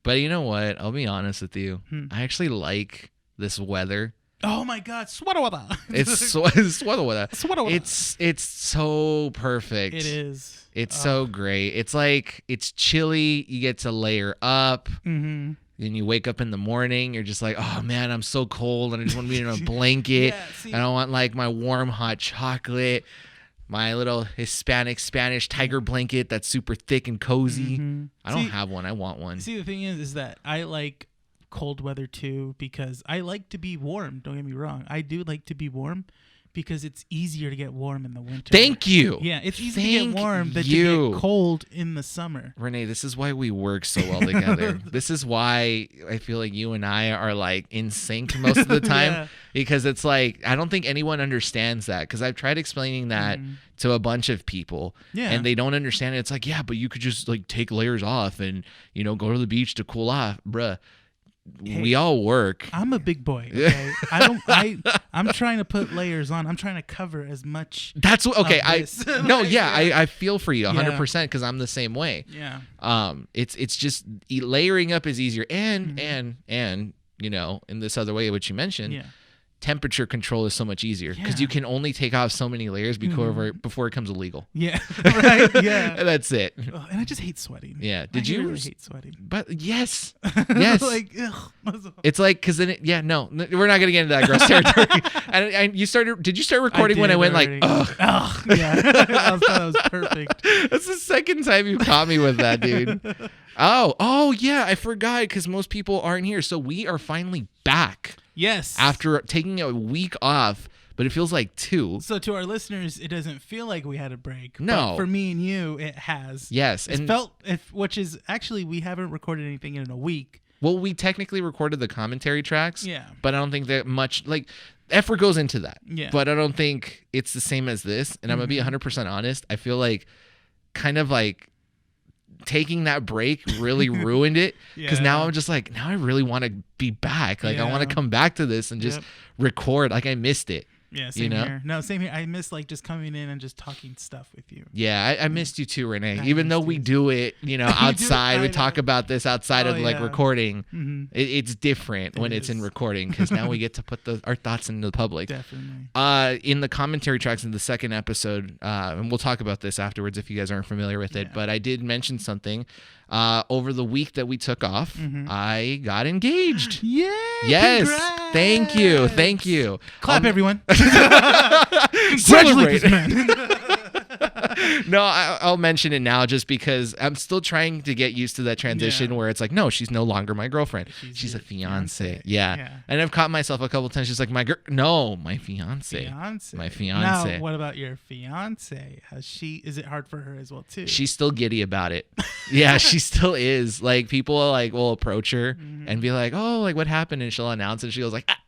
But you know what? I'll be honest with you. I actually like this weather. Oh my God, sweater weather. It's sweater weather. It's so perfect. It is. It's so great. It's like it's chilly. You get to layer up. Mm-hmm. Then you wake up in the morning. You're just like, oh man, I'm so cold, and I just want to be in a blanket. And I want like my warm hot chocolate, my little Hispanic Spanish tiger blanket that's super thick and cozy. Mm-hmm. I don't have one. I want one. See, the thing is that I like cold weather too because I like to be warm. Don't get me wrong. I do like to be warm because it's easier to get warm in the winter. Thank you. Yeah, it's easy to get warm than to get cold in the summer. Renee, this is why we work so well together. This is why I feel like you and I are like in sync most of the time because it's like I don't think anyone understands that because I've tried explaining that to a bunch of people and they don't understand it. It's like, yeah, but you could just like take layers off and, you know, go to the beach to cool off. Bruh. Hey, we all work. I'm a big boy. Okay? I'm trying to put layers on. I'm trying to cover as much. That's what. Okay, I feel for you 100% because I'm the same way. Yeah. It's just layering up is easier, and you know, in this other way which you mentioned, temperature control is so much easier because you can only take off so many layers before it becomes illegal. Yeah. Right. Yeah. That's it. Oh, and I just hate sweating. Yeah. I really hate sweating. But yes. Like, it's like because then we're not gonna get into that gross territory. and you started. Did you start recording when I went already. Like, ugh? Ugh. Yeah. That was perfect. That's the second time you caught me with that, dude. Oh yeah, I forgot because most people aren't here, so we are finally back. Yes. After taking a week off, but it feels like 2. So to our listeners, it doesn't feel like we had a break. No. But for me and you, it has. Yes. Which is actually, we haven't recorded anything in a week. Well, we technically recorded the commentary tracks. Yeah. But I don't think that much, like, effort goes into that. Yeah. But I don't think it's the same as this. And I'm going to be 100% honest. I feel like kind of like taking that break really ruined it because now I'm just like, now I really want to be back. Like I want to come back to this and just record. Like I missed it. Yeah, same here. No, same here. I miss like just coming in and just talking stuff with you. Yeah, I missed you too, Renee. Even though we do it, you know, outside, we talk about this outside of like recording. Mm-hmm. It's different when it's in recording because now we get to put our thoughts into the public. Definitely. In the commentary tracks in the second episode, and we'll talk about this afterwards if you guys aren't familiar with it, but I did mention something. Over the week that we took off, I got engaged. Yeah. Yes. Congrats. Thank you. Clap, everyone. Congratulate this man. No, I'll mention it now just because I'm still trying to get used to that transition where it's like, no, she's no longer my girlfriend. She's a fiance. Yeah. And I've caught myself a couple times. She's like, my fiance. My fiance. Now, what about your fiance? Is it hard for her as well too? She's still giddy about it. Yeah, she still is. Like people like will approach her and be like, oh, like what happened? And she'll announce it. She goes like, ah.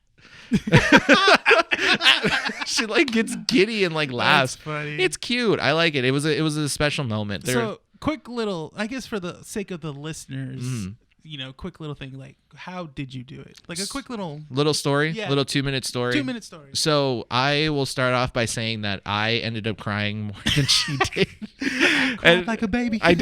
She like gets giddy and like laughs. That's funny. It's cute. I like it. It was a special moment. So quick little, I guess for the sake of the listeners, you know, quick little thing, like how did you do it? Like a quick little story, little 2-minute story. 2-minute story. So I will start off by saying that I ended up crying more than she did. Cried like a baby. I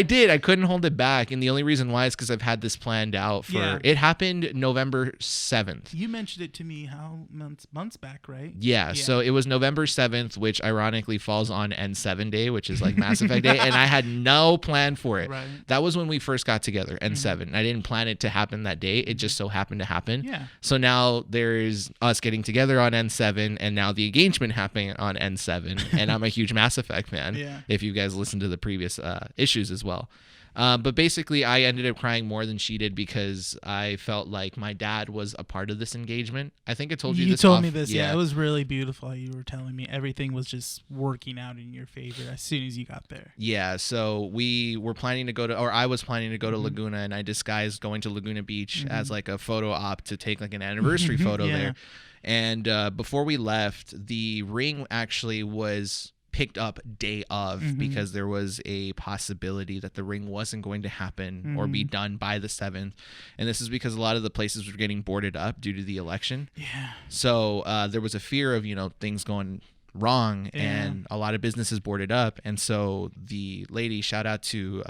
did. I couldn't hold it back, and the only reason why is because I've had this planned out for. It happened November 7th. You mentioned it to me how months back, right? Yeah. So it was November 7th, which ironically falls on N7 Day, which is like Mass Effect Day, and I had no plan for it. Right. That was when we first got together, N7. I didn't plan it to happen that day. It just so happened to happen. Yeah. So now there's us getting together on N7, and now the engagement happening on N7, and I'm a huge Mass Effect fan. Yeah. If you guys listened to the previous issues as well. But basically, I ended up crying more than she did because I felt like my dad was a part of this engagement. I think I told you this. You told me this. Yeah, it was really beautiful. You were telling me everything was just working out in your favor as soon as you got there. Yeah, so we were planning to go to, or I was planning to go to Laguna, and I disguised going to Laguna Beach as like a photo op to take like an anniversary photo there. And before we left, the ring actually was picked up day of because there was a possibility that the ring wasn't going to happen or be done by the 7th, and this is because a lot of the places were getting boarded up due to the election. Yeah. So there was a fear of things going wrong, and a lot of businesses boarded up. And so the lady, shout out to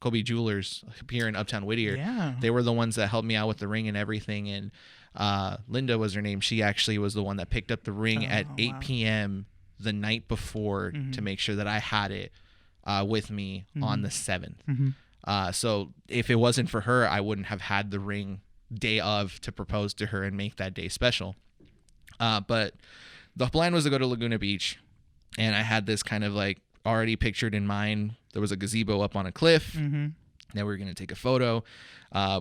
Kobe Jewelers here in Uptown Whittier. Yeah. They were the ones that helped me out with the ring and everything. And Linda was her name. She actually was the one that picked up the ring at 8 p.m. the night before to make sure that I had it with me on the 7th. So if it wasn't for her, I wouldn't have had the ring day of to propose to her and make that day special. But the plan was to go to Laguna Beach, and I had this kind of like already pictured in mind. There was a gazebo up on a cliff. Now we were going to take a photo.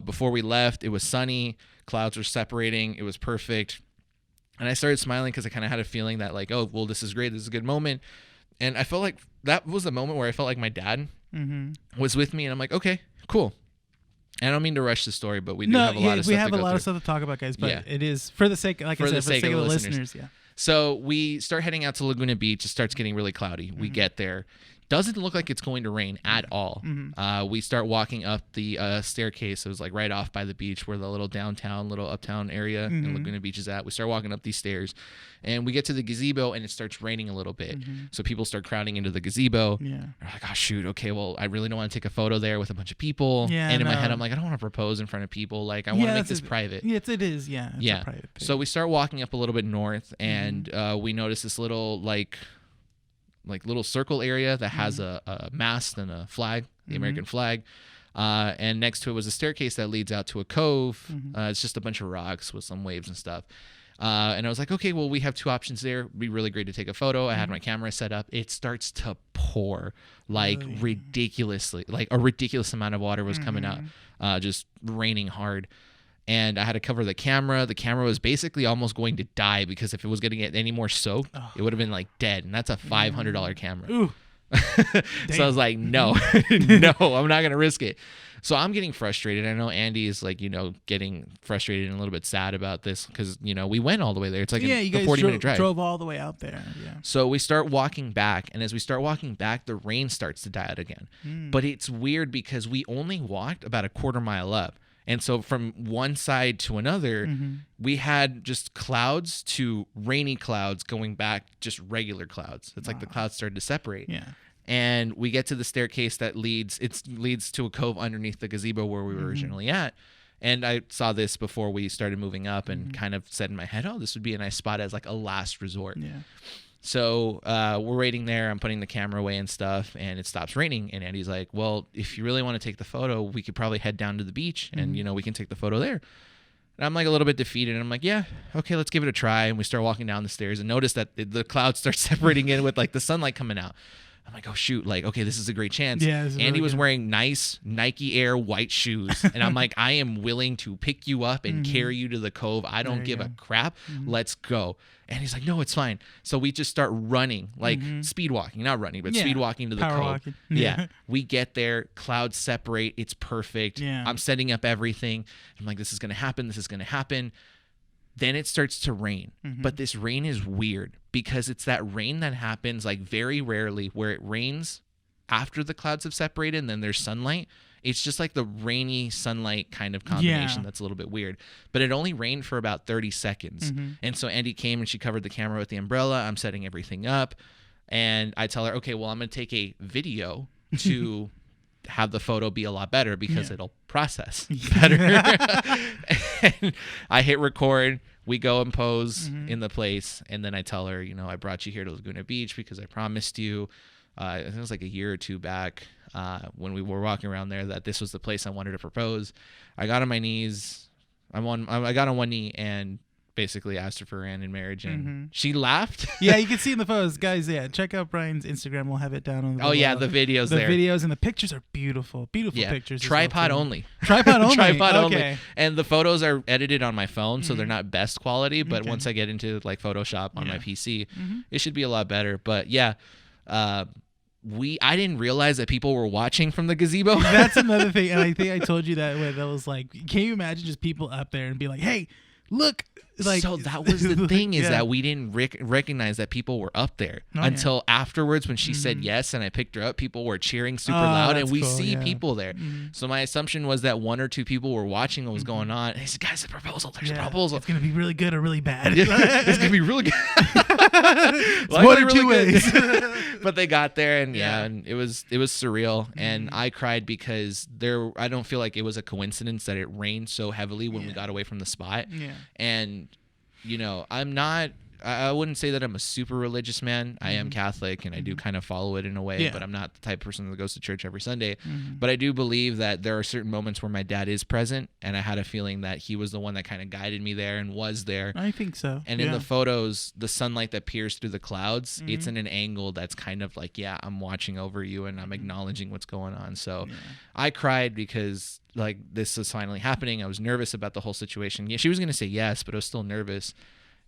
Before we left, it was sunny. Clouds were separating. It was perfect. And I started smiling because I kind of had a feeling that like, oh, well, this is great. This is a good moment. And I felt like that was the moment where I felt like my dad was with me, and I'm like, okay, cool. And I don't mean to rush the story, but we do have a lot of stuff. We have a lot of stuff to talk about, guys. But it is for the sake, like I said, for the sake of the listeners. Yeah. So we start heading out to Laguna Beach. It starts getting really cloudy. We get there. Doesn't look like it's going to rain at all. We start walking up the staircase. It was like right off by the beach where the little uptown area in Laguna Beach is at. We start walking up these stairs, and we get to the gazebo, and it starts raining a little bit. So people start crowding into the gazebo. Yeah. We're like, oh, shoot. Okay, well, I really don't want to take a photo there with a bunch of people. Yeah, and in my head, I'm like, I don't want to propose in front of people. Like, I want to make this private. Yes, it is. Yeah. It's a private thing. So we start walking up a little bit north, and we notice this little little circle area that has a mast and a flag, the American flag. And next to it was a staircase that leads out to a cove. It's just a bunch of rocks with some waves and stuff. And I was like, okay, well, we have two options there. It'd be really great to take a photo. I had my camera set up. It starts to pour like ridiculously, like a ridiculous amount of water was coming out, just raining hard. And I had to cover the camera. The camera was basically almost going to die because if it was going to get any more soaked, it would have been like dead. And that's a $500 camera. Ooh. So I was like, no, no, I'm not going to risk it. So I'm getting frustrated. I know Andy is like, getting frustrated and a little bit sad about this because, we went all the way there. It's like a 40-minute drive. Drove all the way out there. Yeah. So we start walking back. And as we start walking back, the rain starts to die out again. But it's weird because we only walked about a quarter mile up. And so from one side to another, we had just clouds to rainy clouds going back, just regular clouds. It's like the clouds started to separate. Yeah. And we get to the staircase that leads to a cove underneath the gazebo where we were originally at. And I saw this before we started moving up and kind of said in my head, oh, this would be a nice spot as like a last resort. Yeah. So we're waiting there. I'm putting the camera away and stuff, and it stops raining. And Andy's like, well, if you really want to take the photo, we could probably head down to the beach and, we can take the photo there. And I'm like a little bit defeated. And I'm like, yeah, okay, let's give it a try. And we start walking down the stairs and notice that the clouds start separating in with like the sunlight coming out. I'm like, oh, shoot. Like, okay, this is a great chance. Yeah, Andy was wearing nice Nike Air white shoes. And I'm like, I am willing to pick you up and carry you to the cove. I don't give a crap. Let's go. And he's like, no, it's fine. So we just start running, like speed walking, not running, but speed walking to the cove. Walking. Yeah. We get there. Clouds separate. It's perfect. Yeah. I'm setting up everything. I'm like, this is going to happen. This is going to happen. Then it starts to rain. But this rain is weird because it's that rain that happens like very rarely where it rains after the clouds have separated and then there's sunlight. It's just like the rainy sunlight kind of combination that's a little bit weird. But it only rained for about 30 seconds. And so Andy came and she covered the camera with the umbrella. I'm setting everything up. And I tell her, okay, well, I'm going to take a video to have the photo be a lot better because it'll process better. And I hit record. We go and pose in the place. And then I tell her, I brought you here to Laguna Beach because I promised you, I think it was like a year or two back when we were walking around there that this was the place I wanted to propose. I got on my knees. I got on one knee and basically asked her for her hand in marriage, and she laughed. Yeah, you can see in the photos, guys. Yeah, check out Brian's Instagram. We'll have it down on the the videos there. The videos and the pictures are beautiful. Beautiful pictures. Tripod only. Tripod only. Tripod only. And the photos are edited on my phone, so they're not best quality, but once I get into like Photoshop on my PC, it should be a lot better. But yeah, I didn't realize that people were watching from the gazebo. That's another thing, and I think I told you that when I was like, can you imagine just people up there and be like, hey, look. Like, so that was the thing is that we didn't recognize that people were up there until afterwards when she said yes and I picked her up. People were cheering super loud and we see people there. So my assumption was that one or two people were watching what was going on. And they said, guys, a proposal. There's a proposal. It's going to be really good or really bad. It's going to be really good. One or two ways. But they got there, and and it was surreal, and I cried because I don't feel like it was a coincidence that it rained so heavily when we got away from the spot. Yeah. And I wouldn't say that I'm a super religious man. I am Catholic, and I do kind of follow it in a way, but I'm not the type of person that goes to church every Sunday. But I do believe that there are certain moments where my dad is present, and I had a feeling that he was the one that kind of guided me there and was there. I think so. And in the photos, the sunlight that peers through the clouds, it's in an angle that's kind of like, I'm watching over you, and I'm acknowledging what's going on. So I cried because like this was finally happening. I was nervous about the whole situation. Yeah, she was going to say yes, but I was still nervous.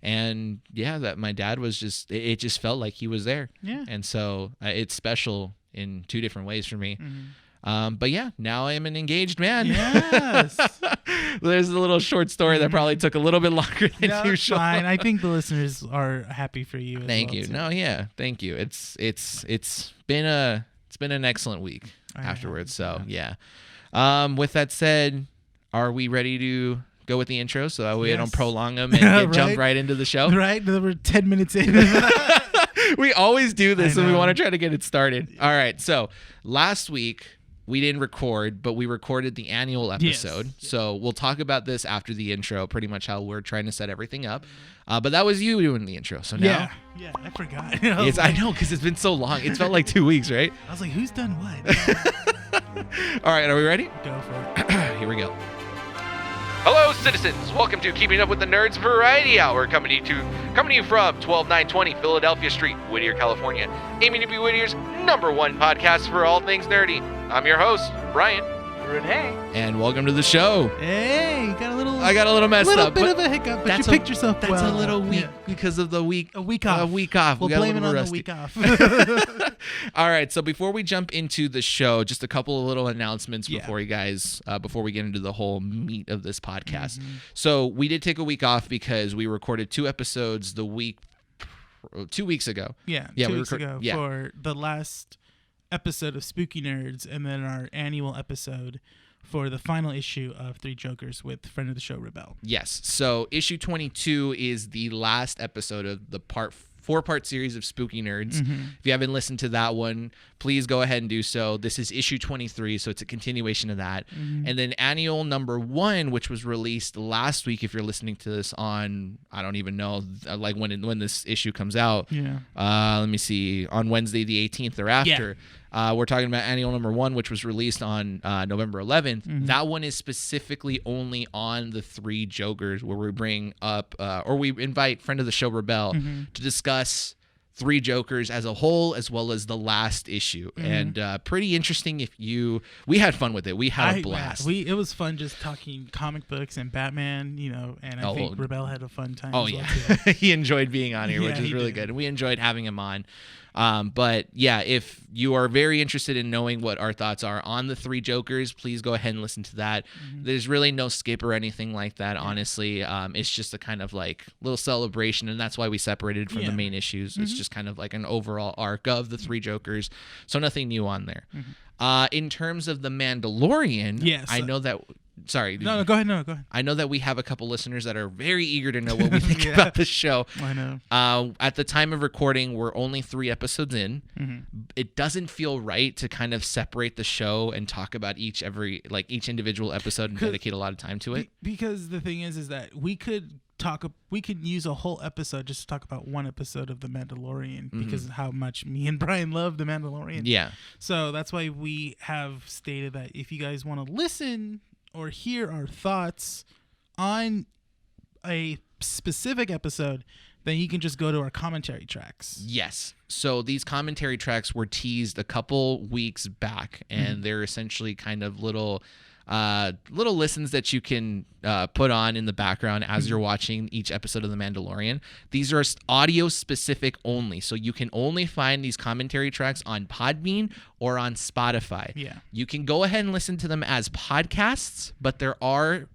And that my dad was it just felt like he was there. Yeah. And so it's special in two different ways for me. But now I am an engaged man. Yes. There's a little short story that probably took a little bit longer than usual. Fine. I think the listeners are happy for you. Thank you. Too. No, thank you. It's been an excellent week afterwards. So with that said, are we ready to go with the intro so that we don't prolong them and jump right into the show? Right. We're 10 minutes in. We always do this and we want to try to get it started. All right. So last week we didn't record, but we recorded the annual episode. Yes. So we'll talk about this after the intro, pretty much how we're trying to set everything up. But that was you doing the intro. So now. Yeah, I forgot. I know, because it's been so long. It's felt like 2 weeks, right? I was like, who's done what? All right. Are we ready? Go for it. Here we go. Hello, citizens. Welcome to Keeping Up with the Nerds Variety Hour, coming to you from 12920 Philadelphia Street, Whittier, California, aiming to be Whittier's #1 podcast for all things nerdy. I'm your host, Brian. Renee. And welcome to the show. Hey, I got a little messed up. A little bit of a hiccup, but you picked yourself well. That's a little weak because of the week. A week off. We'll blame it on the week off. All right, so before we jump into the show, just a couple of little announcements before you guys, before we get into the whole meat of this podcast. So we did take a week off because we recorded 2 episodes 2 weeks ago. Yeah, 2 weeks ago for the last episode of Spooky Nerds, and then our annual episode for the final issue of Three Jokers with friend of the show Rebel. Yes. So issue 22 is the last episode of the 4-part series of Spooky Nerds. If you haven't listened to that one, please go ahead and do so. This is issue 23, so it's a continuation of that. And then annual #1, which was released last week, if you're listening to this on, I don't even know, like when this issue comes out. Yeah. Let me see, on Wednesday the 18th or after. We're talking about annual #1, which was released on November 11th. That one is specifically only on the Three Jokers, where we bring up, or we invite friend of the show Rebel to discuss Three Jokers as a whole, as well as the last issue. And pretty interesting. We had fun with it. We had a blast. It was fun just talking comic books and Batman, and I think Rebel had a fun time. He enjoyed being on here, which is really good. And we enjoyed having him on. But if you are very interested in knowing what our thoughts are on the Three Jokers, please go ahead and listen to that. There's really no skip or anything like that, honestly. It's just a kind of like little celebration, and that's why we separated from the main issues. It's just kind of like an overall arc of the Three Jokers, so nothing new on there. In terms of The Mandalorian, I know that... Sorry. No, go ahead. No, go ahead. I know that we have a couple listeners that are very eager to know what we think about the show. I know. At the time of recording, we're only 3 episodes in. It doesn't feel right to kind of separate the show and talk about each individual episode and dedicate a lot of time to it. Because the thing is that we could use a whole episode just to talk about one episode of The Mandalorian because of how much me and Brian love The Mandalorian. Yeah. So that's why we have stated that if you guys want to listen or hear our thoughts on a specific episode, then you can just go to our commentary tracks. Yes. So these commentary tracks were teased a couple weeks back, and they're essentially kind of little listens that you can put on in the background as you're watching each episode of The Mandalorian. These are audio specific only, so you can only find these commentary tracks on Podbean or on Spotify. Yeah. You can go ahead and listen to them as podcasts, but there are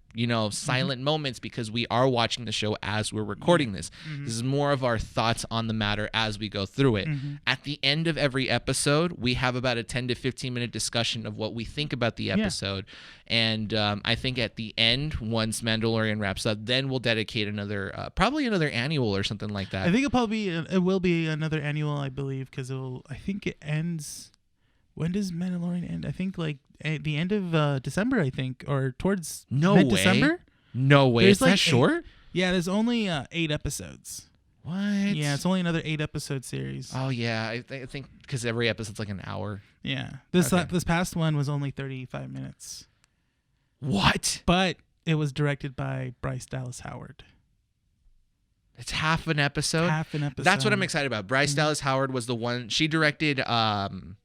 silent moments because we are watching the show as we're recording this. This is more of our thoughts on the matter as we go through it. At the end of every episode, we have about a 10 to 15 minute discussion of what we think about the episode. And I think at the end, once Mandalorian wraps up, then we'll dedicate another, probably another annual or something like that. I think it will be another annual, I believe, because I think it ends. When does Mandalorian end? I think like at the end of December, I think, or towards mid-December. No way. Is that short? Yeah, there's only 8 episodes. What? Yeah, it's only another 8 episode series. Oh yeah, I think because every episode's like an hour. Yeah, this past one was only 35 minutes. What? But it was directed by Bryce Dallas Howard. It's half an episode. Half an episode. That's what I'm excited about. Bryce Dallas Howard was the one. She directed the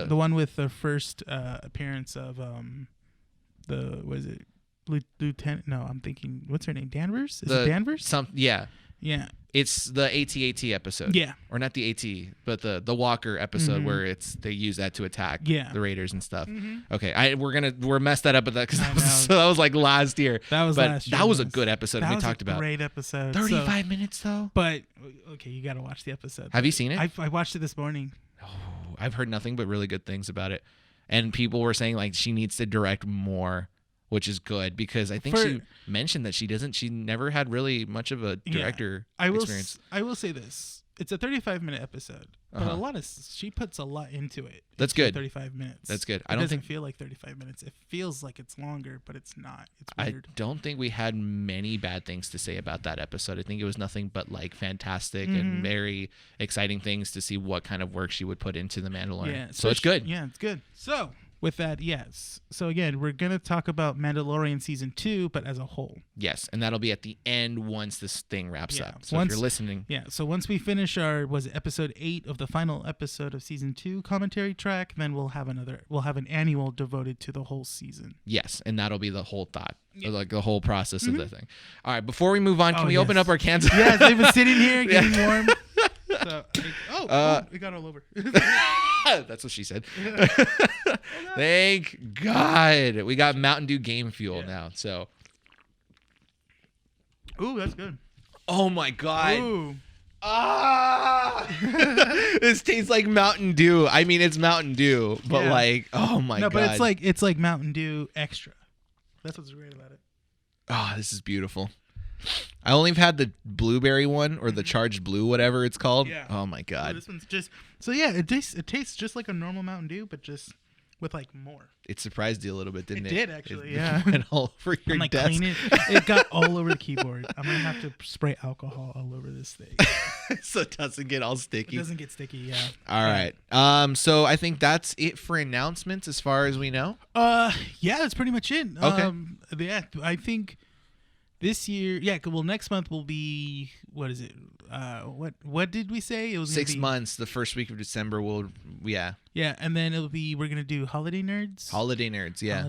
one with the first appearance of Lieutenant? No, I'm thinking, what's her name? Danvers? Is it Danvers? Yeah. It's the AT-AT episode. Yeah. Or not the AT, but the Walker episode where they use that to attack the Raiders and stuff. Okay, we're messed that up with that because that was like last year. Last year. That was a good episode we talked about. Great episode. 35 minutes though. But okay, you got to watch the episode. Have you seen it? I watched it this morning. Oh, I've heard nothing but really good things about it, and people were saying like she needs to direct more. Which is good because I think she mentioned that she never had really much of a director experience. I will say this. It's a 35-minute episode, but she puts a lot into it. That's good. 35 minutes. That's good. It doesn't feel like 35 minutes. It feels like it's longer, but it's not. It's weird. I don't think we had many bad things to say about that episode. I think it was nothing but like fantastic and very exciting things to see what kind of work she would put into The Mandalorian. Yeah, so it's good. Yeah, it's good. So with that, yes. So again, we're going to talk about Mandalorian Season 2, but as a whole. Yes, and that'll be at the end once this thing wraps up. So if you're listening. Yeah, so once we finish episode 8 of the final episode of Season 2 commentary track, then we'll have an annual devoted to the whole season. Yes, and that'll be the whole thought. Like the whole process of the thing. All right, before we move on, can we open up our cans? Yes, they've been sitting here getting warm. So, we got all over. That's what she said. Thank God. We got Mountain Dew Game Fuel now. So. Ooh, that's good. Oh my God. Ooh. This tastes like Mountain Dew. I mean, it's Mountain Dew, but like, oh my God. No, but it's like Mountain Dew Extra. That's what's great about it. Oh, this is beautiful. I only have had the blueberry one or the charged blue, whatever it's called. Yeah. Oh my God. This one's just it tastes just like a normal Mountain Dew, but just with like more. It surprised you a little bit, didn't it? It did actually. Yeah. It went all over your desk. It got all over the keyboard. I'm gonna have to spray alcohol all over this thing so it doesn't get all sticky. It doesn't get sticky. Yeah. All right. So I think that's it for announcements as far as we know. Yeah, that's pretty much it. Okay. Yeah, I think. This year, next month will be, what is it? What did we say? It was 6 months. The first week of December Yeah, and then we're going to do Holiday Nerds. Holiday Nerds, yeah.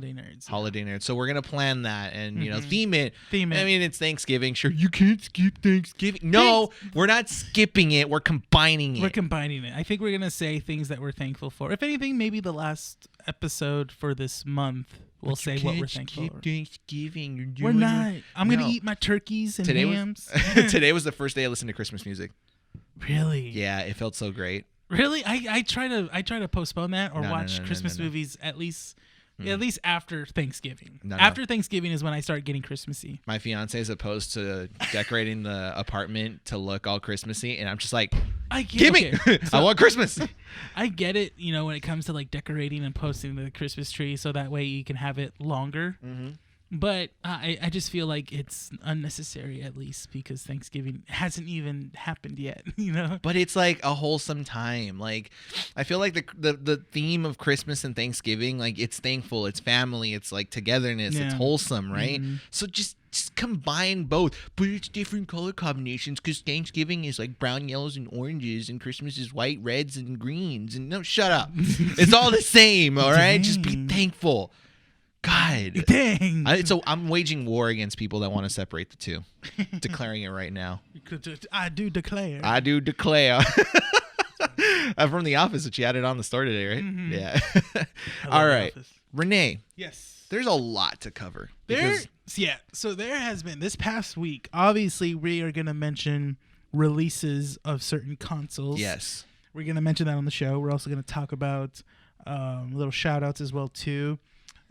Holiday Nerds. So we're going to plan that and, theme it. I mean, it's Thanksgiving. Sure, you can't skip Thanksgiving. No, we're not skipping it. We're combining it. I think we're going to say things that we're thankful for. If anything, maybe the last episode for this month. We'll say what we're thankful for. Thanksgiving. We're not. I'm going to eat my turkeys and hams. Today was the first day I listened to Christmas music. Really? Yeah, it felt so great. Really? I try to postpone that or watch Christmas movies at least after Thanksgiving. After Thanksgiving is when I start getting Christmassy. My fiance is opposed to decorating the apartment to look all Christmassy, and I'm just like, give me. I want Christmas. I get it, when it comes to like decorating and posting the Christmas tree, so that way you can have it longer. Mm-hmm. But I just feel like it's unnecessary, at least because Thanksgiving hasn't even happened yet, But it's like a wholesome time. Like, I feel like the theme of Christmas and Thanksgiving, like it's thankful, it's family, it's like togetherness, it's wholesome, right? Mm-hmm. So just combine both, but it's different color combinations because Thanksgiving is like brown, yellows, and oranges, and Christmas is white, reds, and greens. And no, shut up. It's all the same, all right? Just be thankful. God. Dang. So I'm waging war against people that want to separate the two. Declaring it right now. I do declare. All From The Office, which you had it on the store today, right? Mm-hmm. Yeah. All right. Renee. Yes. There's a lot to cover. So there has been this past week. Obviously, we are going to mention releases of certain consoles. Yes. We're going to mention that on the show. We're also going to talk about little shout outs as well, too.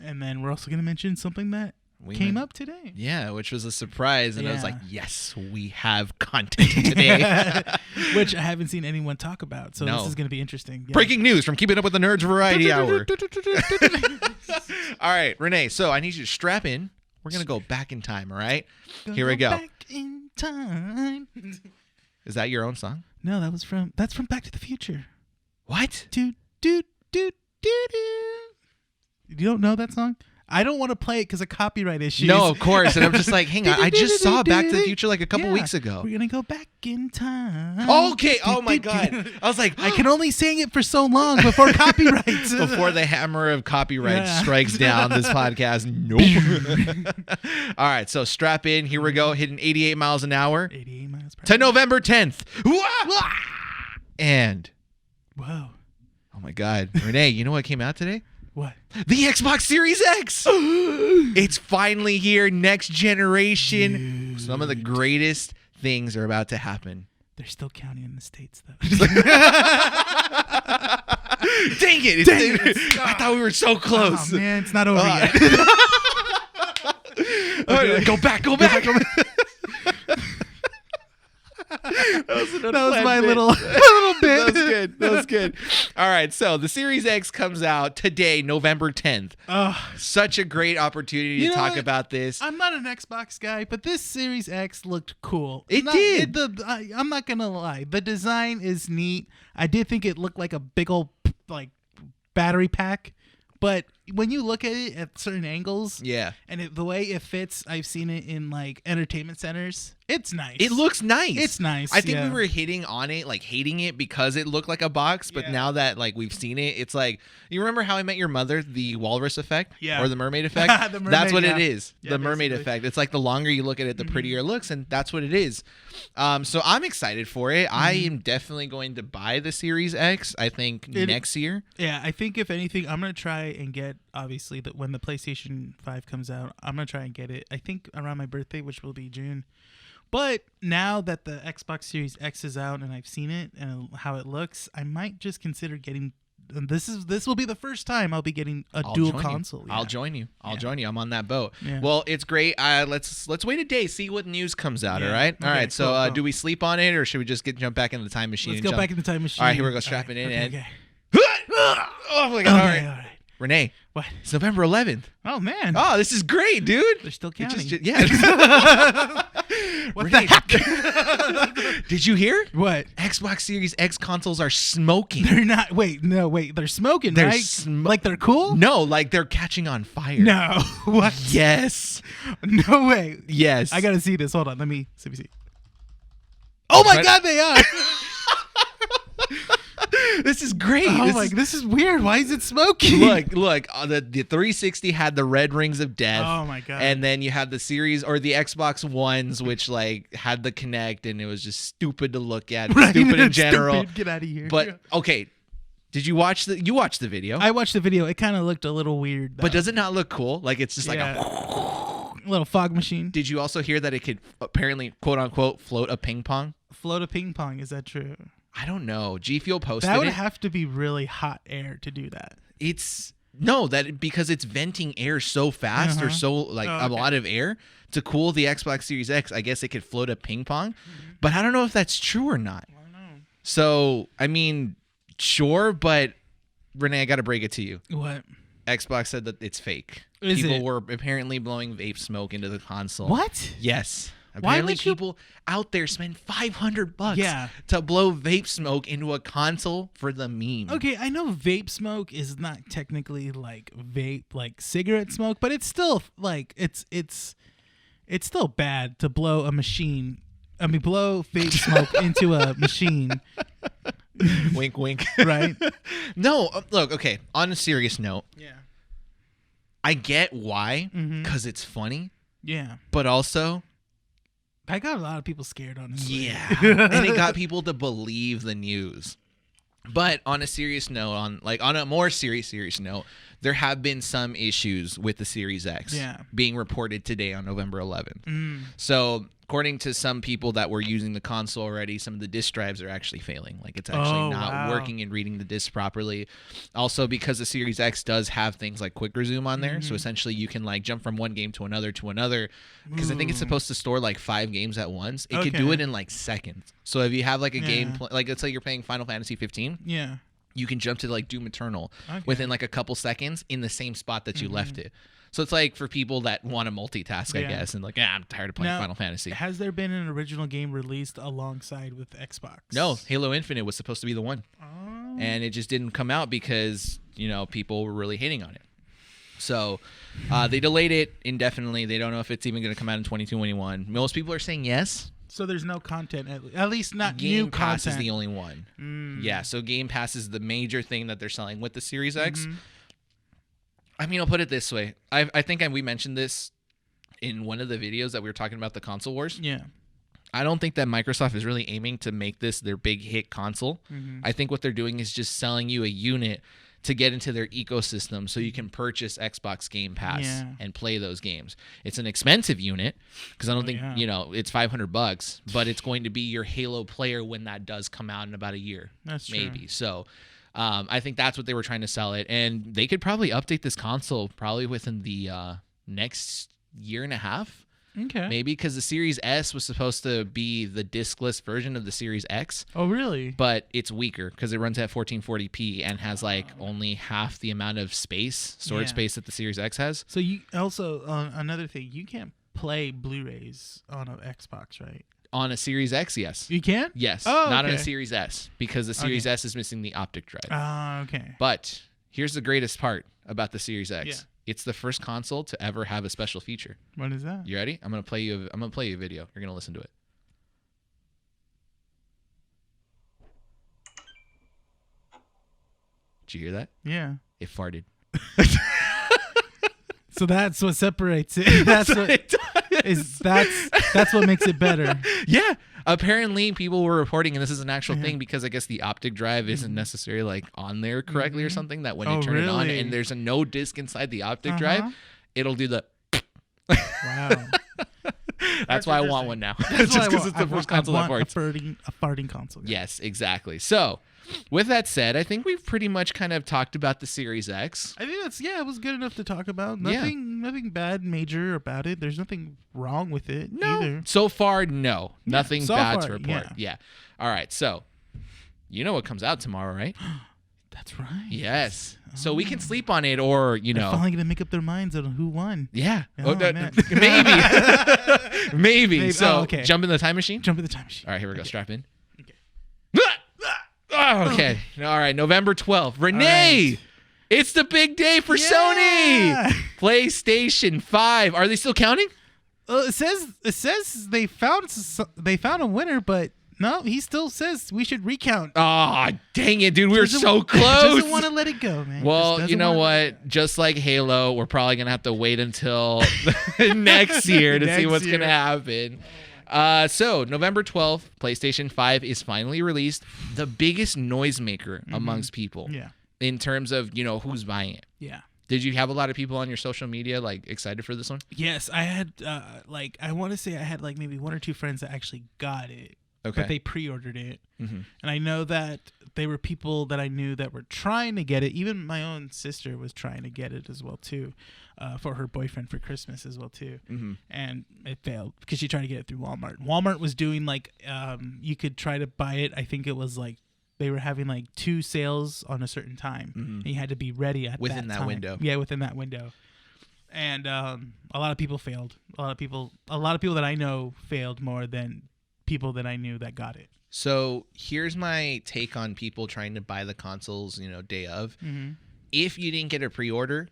And then we're also going to mention something that came up today. Yeah, which was a surprise. And I was like, yes, we have content today. Which I haven't seen anyone talk about. So this is going to be interesting. Yeah. Breaking news from Keeping Up with the Nerds Variety Hour. All right, Renee. So I need you to strap in. We're going to go back in time, all right? Here we go. Back in time. Is that your own song? No, that's from Back to the Future. What? Do, do, do, do, do. You don't know that song? I don't want to play it because of copyright issues. No, of course. And I'm just like, hang on. I just saw Back to the Future like a couple weeks ago. We're going to go back in time. Okay. Oh, my God. I was like, I can only sing it for so long before copyright. Before the hammer of copyright strikes down this podcast. Nope. All right. So strap in. Here we go. Hitting 88 miles an hour. 88 miles per hour. To November 10th. And. Whoa. Oh, my God. Renee, you know what came out today? What? The Xbox Series X. It's finally here. Next generation. Dude. Some of the greatest things are about to happen. They're still counting in the States, though. Dang it. I thought we were so close. Oh, man. It's not over yet. Okay. Go back. That was my little bit. That was good. All right, so the Series X comes out today, November 10th. Such a great opportunity to talk about this. I'm not an Xbox guy, but this Series X looked cool. I'm not gonna lie. The design is neat. I did think it looked like a big old battery pack. But when you look at it at certain angles, and the way it fits, I've seen it in like entertainment centers. It's nice. It looks nice. It's nice. I think we were hitting on it, like hating it because it looked like a box. But now that like we've seen it, it's like, you remember How I Met Your Mother, the walrus effect, or the mermaid effect? That's what it is. The mermaid effect. It's like the longer you look at it, the prettier it looks, and that's what it is. So I'm excited for it. I am definitely going to buy the Series X. I think next year. Yeah, I think if anything, I'm gonna try and get obviously that when the PlayStation 5 comes out, I'm gonna try and get it. I think around my birthday, which will be June. But now that the Xbox Series X is out and I've seen it and how it looks, I might just consider getting. This will be the first time I'll be getting a dual console. Yeah. I'll join you. I'm on that boat. Yeah. Well, it's great. Let's wait a day, see what news comes out. All right. Okay, all right. So do we sleep on it, or should we just jump back in the time machine? Let's go back in the time machine. All right. Here we go. Strap it in. Okay. Oh my God. All right. Renee. What? It's November 11th. Oh man. Oh, this is great, dude. They're still counting. What the heck? Did you hear? What? Xbox Series X consoles are smoking. They're not. Wait. They're smoking, right? Like they're cool? No, like they're catching on fire. No. What? Yes. No way. Yes. I gotta see this. Hold on. Let me see. Oh my God, they are. This is great. This is weird. Why is it smoking? Look. The 360 had the red rings of death. Oh my God. And then you had the series or the Xbox Ones, which like had the Kinect, and it was just stupid to look at. Right? Stupid in general. Stupid. Get out of here. But okay, did you watch the? You watched the video? I watched the video. It kind of looked a little weird, though. But does it not look cool? Like it's just like a little fog machine. Did you also hear that it could apparently, quote unquote, float a ping pong? Float a ping pong? Is that true? I don't know. G Fuel posted it. That would have to be really hot air to do that. Because it's venting air so fast or so like a lot of air to cool the Xbox Series X. I guess it could float a ping pong, but I don't know if that's true or not. I don't know. So I mean, sure, but Renee, I got to break it to you. What? Xbox said that it's fake. People were apparently blowing vape smoke into the console. What? Yes. Apparently people out there spend $500 to blow vape smoke into a console for the meme. Okay, I know vape smoke is not technically like vape, like cigarette smoke, but it's still like it's still bad to blow a machine. I mean, blow vape smoke into a machine. Wink, wink. Right? No, look, okay, on a serious note. Yeah. I get why, because it's funny. Yeah. But also, I got a lot of people scared, honestly. Yeah. And it got people to believe the news. But on a serious note, on a more serious note, there have been some issues with the Series X being reported today on November 11th. So according to some people that were using the console already, some of the disk drives are actually failing. Like it's actually not working and reading the disk properly. Also, because the Series X does have things like quick resume on there, so essentially you can like jump from one game to another. Because I think it's supposed to store like 5 games at once. It could do it in like seconds. So if you have like a game, like let's say you're playing Final Fantasy 15. Yeah. You can jump to like Doom Eternal within like a couple seconds in the same spot that you left it. So it's like for people that want to multitask, I guess, and like, I'm tired of playing Final Fantasy. Has there been an original game released alongside with Xbox? No, Halo Infinite was supposed to be the one. And it just didn't come out because, people were really hating on it. So they delayed it indefinitely. They don't know if it's even going to come out in 2021. Most people are saying yes. So there's no content, at least not Game new Pass content. is the only one. Yeah, so Game Pass is the major thing that they're selling with the Series X. I mean, I'll put it this way. I think we mentioned this in one of the videos that we were talking about the console wars. Yeah. I don't think that Microsoft is really aiming to make this their big hit console. I think what they're doing is just selling you a unit to get into their ecosystem so you can purchase Xbox Game Pass and play those games. It's an expensive unit because I don't think, it's $500, but it's going to be your Halo player when that does come out in about a year. That's maybe. true. So I think that's what they were trying to sell it. And they could probably update this console probably within the next year and a half. Okay. Maybe because the Series S was supposed to be the diskless version of the Series X. Oh, really? But it's weaker because it runs at 1440p and has like only half the amount of storage space that the Series X has. So you also, another thing, you can't play Blu-rays on an Xbox, right? On a Series X, yes. You can? Yes. Oh, not on okay. a Series S because the Series S is missing the optic drive. Okay. But here's the greatest part about the Series X. Yeah. It's the first console to ever have a special feature. What is that? You ready? I'm gonna play you a video. You're gonna listen to it. Did you hear that? Yeah. It farted. So that's what separates it. That's what makes it better. Yeah. Apparently, people were reporting, and this is an actual thing because I guess the optic drive isn't necessarily like on there correctly or something. That when you turn it on and there's no disc inside the optic drive, it'll do the. Wow. That's why I want one now. Just because it's the first console that farts. A farting console. Yes, exactly. So, with that said, I think we've pretty much kind of talked about the Series X. I think it was good enough to talk about. Nothing bad major about it. There's nothing wrong with it either. So far, no. Nothing bad to report. Yeah. All right. So, you know what comes out tomorrow, right? That's right. Yes. So we can sleep on it or, They're finally going to make up their minds on who won. Yeah. Man. Maybe. Maybe. So, okay. Jump in the time machine? Jump in the time machine. All right, here we go. Strap in. Okay. Oh, okay. All right. November 12th. Renee! It's the big day for Sony! PlayStation 5. Are they still counting? It says they found a winner, but no, he still says we should recount. Oh, dang it, dude. We were so close. Doesn't want to let it go, man. Well, you know what? Just like Halo, we're probably going to have to wait until next year to see what's going to happen. So, November 12th, PlayStation 5 is finally released. The biggest noisemaker amongst people. Yeah. In terms of, who's buying it. Yeah. Did you have a lot of people on your social media excited for this one? Yes, I had I want to say I had maybe 1 or 2 friends that actually got it. Okay. But they pre-ordered it. And I know that they were people that I knew that were trying to get it. Even my own sister was trying to get it as well too, for her boyfriend for Christmas as well too. And it failed because she tried to get it through Walmart. Walmart was doing you could try to buy it. I think it was they were having 2 sales on a certain time. And you had to be ready within that window. Yeah, within that window. And a lot of people failed. A lot of people that I know failed more than people that I knew that got it. So here's my take on people trying to buy the consoles, day of. If you didn't get a pre-order,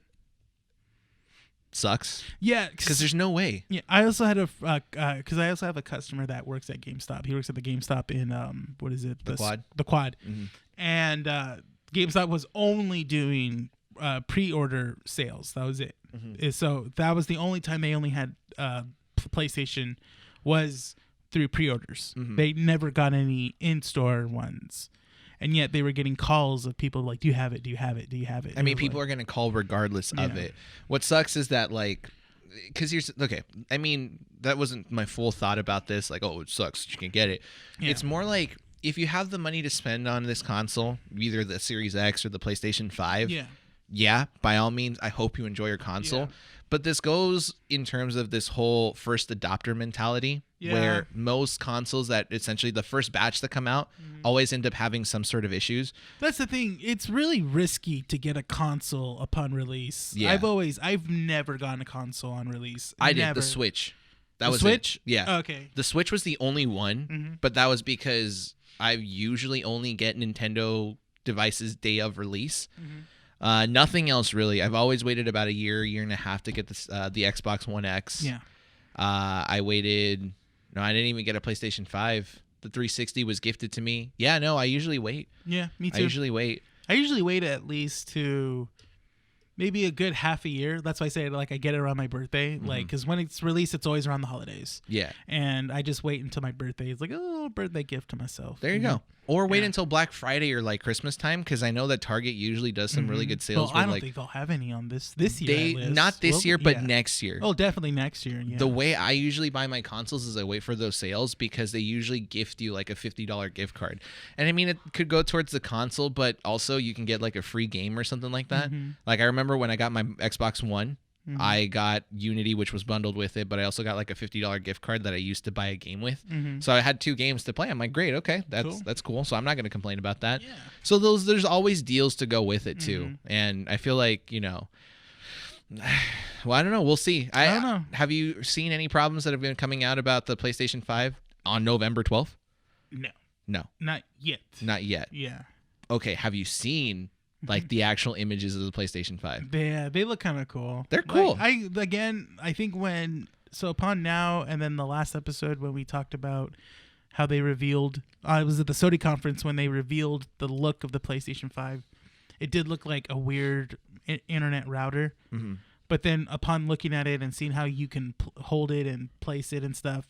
sucks. Yeah, because there's no way. Yeah, I also had I also have a customer that works at GameStop. He works at the GameStop in what is it? The Quad. The Quad. And GameStop was only doing pre-order sales. That was it. So that was the only time they only had PlayStation was through pre-orders. They never got any in-store ones. and yet they were getting calls of people like, "Do you have it? Do you have it? Do you have it?" I mean, people are going to call regardless of it. What sucks is that, like, because okay, I mean, that wasn't my full thought about this. Like, oh, it sucks, you can get it. Yeah. It's more like, if you have the money to spend on this console, either the Series X or the PlayStation 5, yeah, by all means, I hope you enjoy your console. Yeah. But this goes in terms of this whole first adopter mentality, where most consoles that essentially the first batch that come out always end up having some sort of issues. That's the thing. It's really risky to get a console upon release. Yeah. I've never gotten a console on release. I did the Switch. That was Switch? It. Yeah. Okay. The Switch was the only one, but that was because I usually only get Nintendo devices day of release. Nothing else really. I've always waited about a year and a half to get this, the Xbox One X. Yeah. I waited. No, I didn't even get a PlayStation 5. The 360 was gifted to me. Yeah, no, I usually wait. Yeah, me too. I usually wait at least to maybe a good half a year. That's why I say, like, I get it around my birthday. Like, because when it's released, it's always around the holidays. Yeah. And I just wait until my birthday. It's like, oh, birthday gift to myself. There you go. Or wait until Black Friday or like Christmas time, because I know that Target usually does some really good sales. Well, I don't think they'll have any on this year. Not this year, but next year. Oh, definitely next year. Yeah. The way I usually buy my consoles is I wait for those sales, because they usually gift you like a $50 gift card. And I mean, it could go towards the console, but also you can get like a free game or something like that. Like, I remember when I got my Xbox One, I got Unity, which was bundled with it, but I also got like a $50 gift card that I used to buy a game with. So I had 2 games to play. I'm like, great, okay, that's cool. So I'm not going to complain about that. Yeah. So there's always deals to go with it too. And I feel like, well, I don't know. We'll see. I don't know. Have you seen any problems that have been coming out about the PlayStation 5 on November 12th? No. Not yet. Not yet. Yeah. Okay. Have you seen like the actual images of the PlayStation 5? Yeah, they look kind of cool. They're cool. Like, I think upon now, and then the last episode when we talked about how they revealed, it was at the Sony conference when they revealed the look of the PlayStation 5. It did look like a weird internet router. But then upon looking at it and seeing how you can hold it and place it and stuff,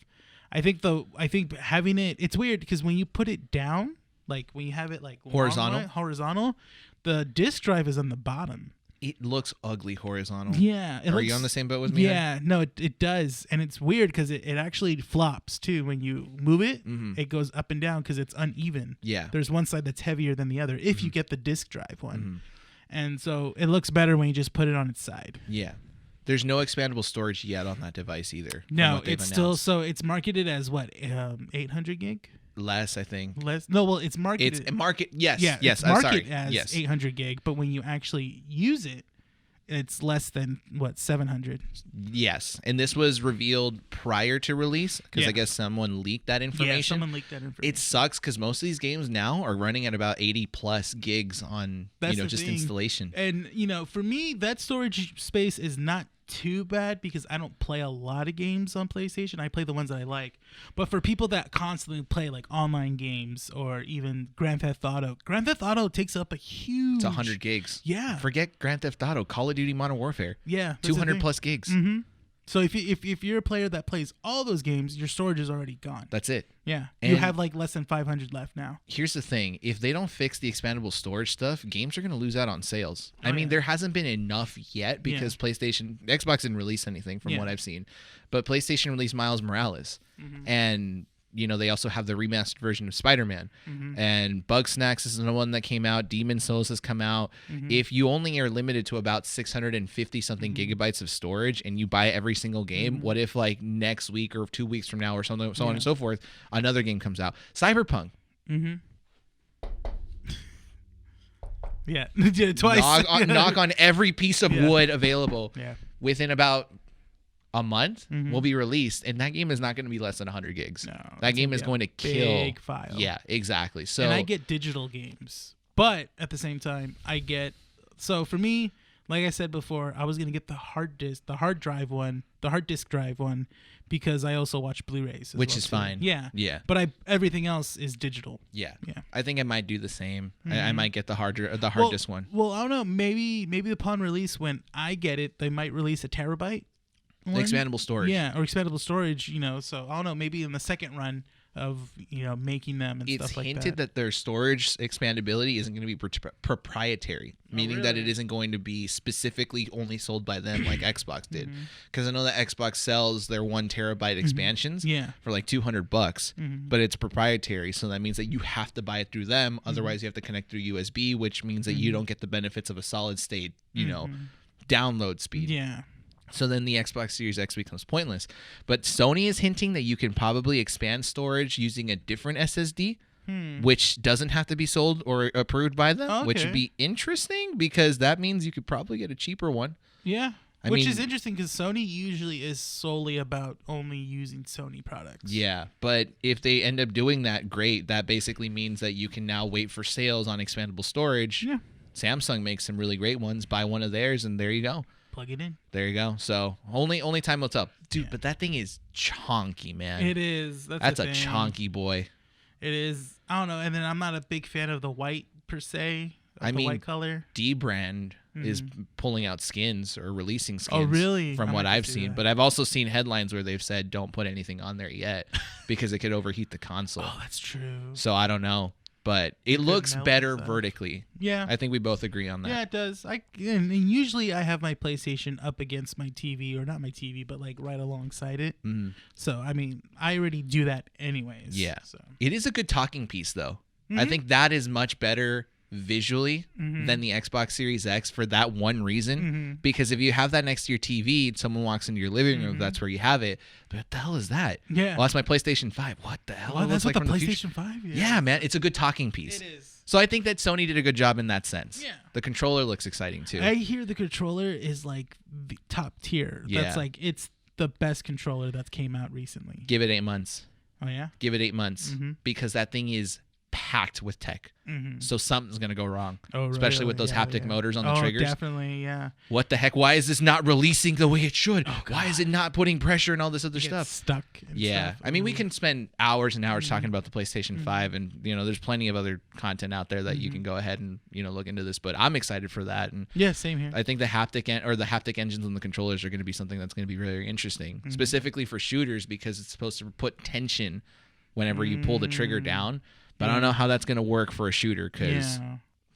I think having it's weird, because when you put it down, like when you have it like horizontal, the disc drive is on the bottom. It looks ugly horizontal. Yeah. Are you on the same boat with me? Yeah. No, it does. And it's weird because it actually flops too. When you move it, it goes up and down because it's uneven. Yeah. There's one side that's heavier than the other if you get the disc drive one. And so it looks better when you just put it on its side. Yeah. There's no expandable storage yet on that device either. No, it's still, so it's marketed as what, 800 gig? Less, I think. Less? No, well, it's marketed. Yes. Yeah, yes. It's marketed as 800 gig, but when you actually use it, it's less than, what, 700? Yes. And this was revealed prior to release, because I guess someone leaked that information. Yeah, someone leaked that information. It sucks because most of these games now are running at about 80 plus gigs on, just installation. And, for me, that storage space is not too bad because I don't play a lot of games on PlayStation. I play the ones that I like. But for people that constantly play like online games or even Grand Theft Auto takes up a huge... It's 100 gigs. Yeah. Forget Grand Theft Auto, Call of Duty Modern Warfare. Yeah. 200 plus gigs. So if you're a player that plays all those games, your storage is already gone. That's it. Yeah. And you have like less than 500 left now. Here's the thing. If they don't fix the expandable storage stuff, games are going to lose out on sales. I mean, there hasn't been enough yet because Xbox didn't release anything from what I've seen. But PlayStation released Miles Morales. And they also have the remastered version of Spider-Man. And Bugsnax is the one that came out. Demon's Souls has come out. If you only are limited to about 650 something gigabytes of storage and you buy every single game, what if like next week or 2 weeks from now or something, so on and so forth, another game comes out? Cyberpunk. Yeah, twice. Knock on every piece of wood available. Within about a month will be released, and that game is not going to be less than 100 gigs. No, that game is going to kill. Big file. Yeah, exactly. So, and I get digital games, but at the same time, so for me, like I said before, I was going to get the hard disk drive one, because I also watch Blu-rays, which is fine. Yeah. But everything else is digital. Yeah. I think I might do the same. I might get the hard disk one. Well, I don't know. Maybe upon release, when I get it, they might release a terabyte. Expandable storage. Yeah, or expandable storage, So I don't know, maybe in the second run making them and stuff like that. It's hinted that their storage expandability isn't going to be proprietary, meaning that it isn't going to be specifically only sold by them like Xbox did. Because I know that Xbox sells their 1 terabyte expansions for like $200, but it's proprietary. So that means that you have to buy it through them. Otherwise, you have to connect through USB, which means that you don't get the benefits of a solid state, download speed. Yeah. So then the Xbox Series X becomes pointless. But Sony is hinting that you can probably expand storage using a different SSD, which doesn't have to be sold or approved by them, which would be interesting because that means you could probably get a cheaper one. Yeah. Which is interesting because Sony usually is solely about only using Sony products. Yeah, but if they end up doing that, great. That basically means that you can now wait for sales on expandable storage. Yeah. Samsung makes some really great ones. Buy one of theirs, and there you go. Plug it in. There you go. So only time will tell. Dude, but that thing is chonky, man. It is. That's a chonky boy. It is. I don't know. And then I'm not a big fan of the white per se. The white color. D-Brand is pulling out skins or releasing skins. Oh, really? From what I've seen. But I've also seen headlines where they've said don't put anything on there yet because it could overheat the console. Oh, that's true. So I don't know. But it looks better vertically. Yeah. I think we both agree on that. Yeah, it does. And usually I have my PlayStation up against my TV, or not my TV, but like right alongside it. So, I mean, I already do that anyways. Yeah. So. It is a good talking piece, though. I think that is much better visually than the Xbox Series X for that one reason. Because if you have that next to your TV, someone walks into your living room, that's where you have it. But what the hell is that? Yeah. Well, that's my PlayStation 5. What the hell? Oh, that's like what the from PlayStation 5? Yeah, man. It's a good talking piece. It is. So I think that Sony did a good job in that sense. Yeah. The controller looks exciting, too. I hear the controller is like the top tier. Yeah. That's like, it's the best controller that came out recently. Give it 8 months. Oh, yeah? Give it 8 months. Because that thing is packed with tech. So something's going to go wrong. Oh, really? Especially with those haptic motors on the triggers. Definitely, yeah. What the heck? Why is this not releasing the way it should? Oh, why is it not putting pressure and all this other stuff? Stuck. Yeah. I mean, we can spend hours and hours talking about the PlayStation 5, and there's plenty of other content out there that you can go ahead and look into this. But I'm excited for that. And yeah, same here. I think the haptic engines on the controllers are going to be something that's going to be really interesting, specifically for shooters, because it's supposed to put tension whenever you pull the trigger down. But I don't know how that's going to work for a shooter because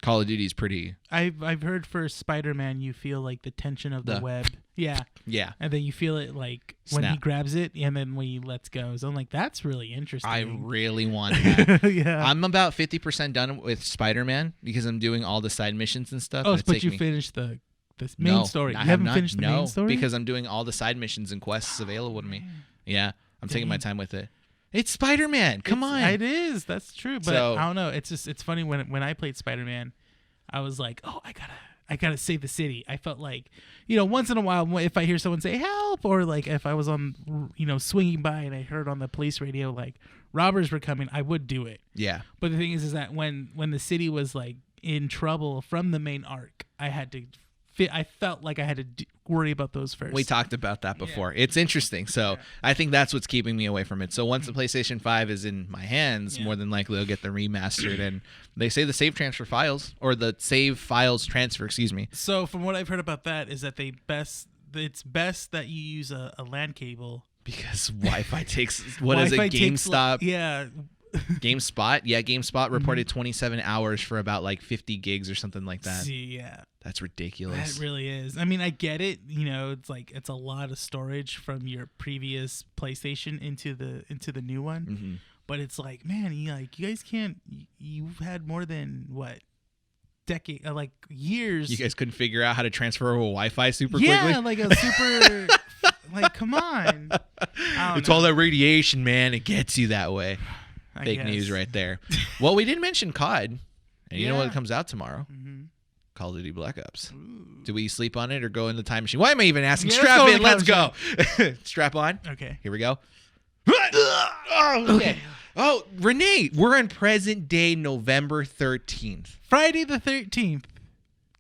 Call of Duty is pretty... I've heard for Spider-Man, you feel like the tension of the web. Yeah. Yeah. And then you feel it like when he grabs it and then when he lets go. So I'm like, that's really interesting. I really want that. Yeah. I'm about 50% done with Spider-Man because I'm doing all the side missions and stuff. Oh, but you finished the main story. You haven't finished the main story? Because I'm doing all the side missions and quests available to me. Yeah. I'm taking my time with it. It's Spider-Man. Come on. It is. That's true. But I don't know. It's funny when I played Spider-Man, I was like, oh, I gotta save the city. I felt like, once in a while, if I hear someone say help, or like if I was on, swinging by and I heard on the police radio like robbers were coming, I would do it. Yeah. But the thing is that when the city was like in trouble from the main arc, I felt like I had to worry about those first. We talked about that before. Yeah. It's interesting. So I think that's what's keeping me away from it. So once the PlayStation 5 is in my hands, more than likely they'll get the remastered. And they say the save transfer files, or the save files transfer, excuse me. So from what I've heard about that is that it's best that you use a LAN cable. Because Wi-Fi takes, GameStop? GameSpot? Yeah, GameSpot reported 27 hours for about like 50 gigs or something like that. See, yeah. That's ridiculous. That really is. I mean, I get it. It's like it's a lot of storage from your previous PlayStation into the new one. But it's like, man, you guys can't. You've had more than what? Decade, like years. You guys couldn't figure out how to transfer over Wi-Fi super quickly? Yeah, like a super. Like, come on. It's all that radiation, man. It gets you that way. Fake news right there. Well, we didn't mention COD. And you know what comes out tomorrow? Call of Duty Black Ops. Ooh. Do we sleep on it or go in the time machine? Why am I even asking? Strap in. Let's go. Strap on. Okay. Here we go. Okay. Oh, Renee, we're on present day November 13th. Friday the 13th.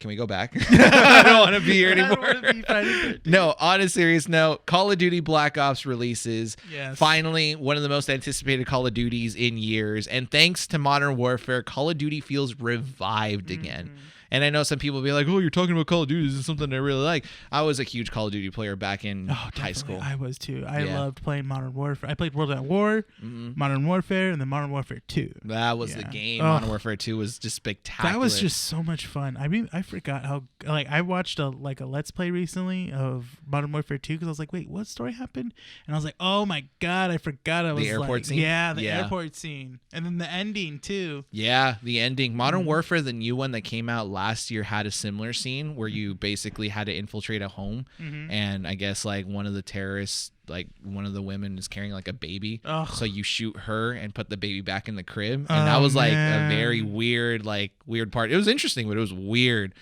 Can we go back? I don't want to be here anymore. I don't want to be Friday the 13th. No, on a serious note, Call of Duty Black Ops releases. Yes. Finally, one of the most anticipated Call of Duties in years. And thanks to Modern Warfare, Call of Duty feels revived again. And I know some people be like, oh, you're talking about Call of Duty. This is something I really like. I was a huge Call of Duty player back in high school. I was too. I loved playing Modern Warfare. I played World at War, Modern Warfare, and then Modern Warfare 2. That was the game. Modern Warfare 2 was just spectacular. That was just so much fun. I mean, I forgot how, like, I watched a Let's Play recently of Modern Warfare 2 because I was like, wait, what story happened? And I was like, oh my God, I forgot. I was the airport scene? Yeah, the airport scene. And then the ending too. Yeah, the ending. Modern Warfare, the new one that came out last year, had a similar scene where you basically had to infiltrate a home, and I guess like one of the terrorists, like one of the women is carrying like a baby, so you shoot her and put the baby back in the crib, and that was like a very weird part. It was interesting, but it was weird.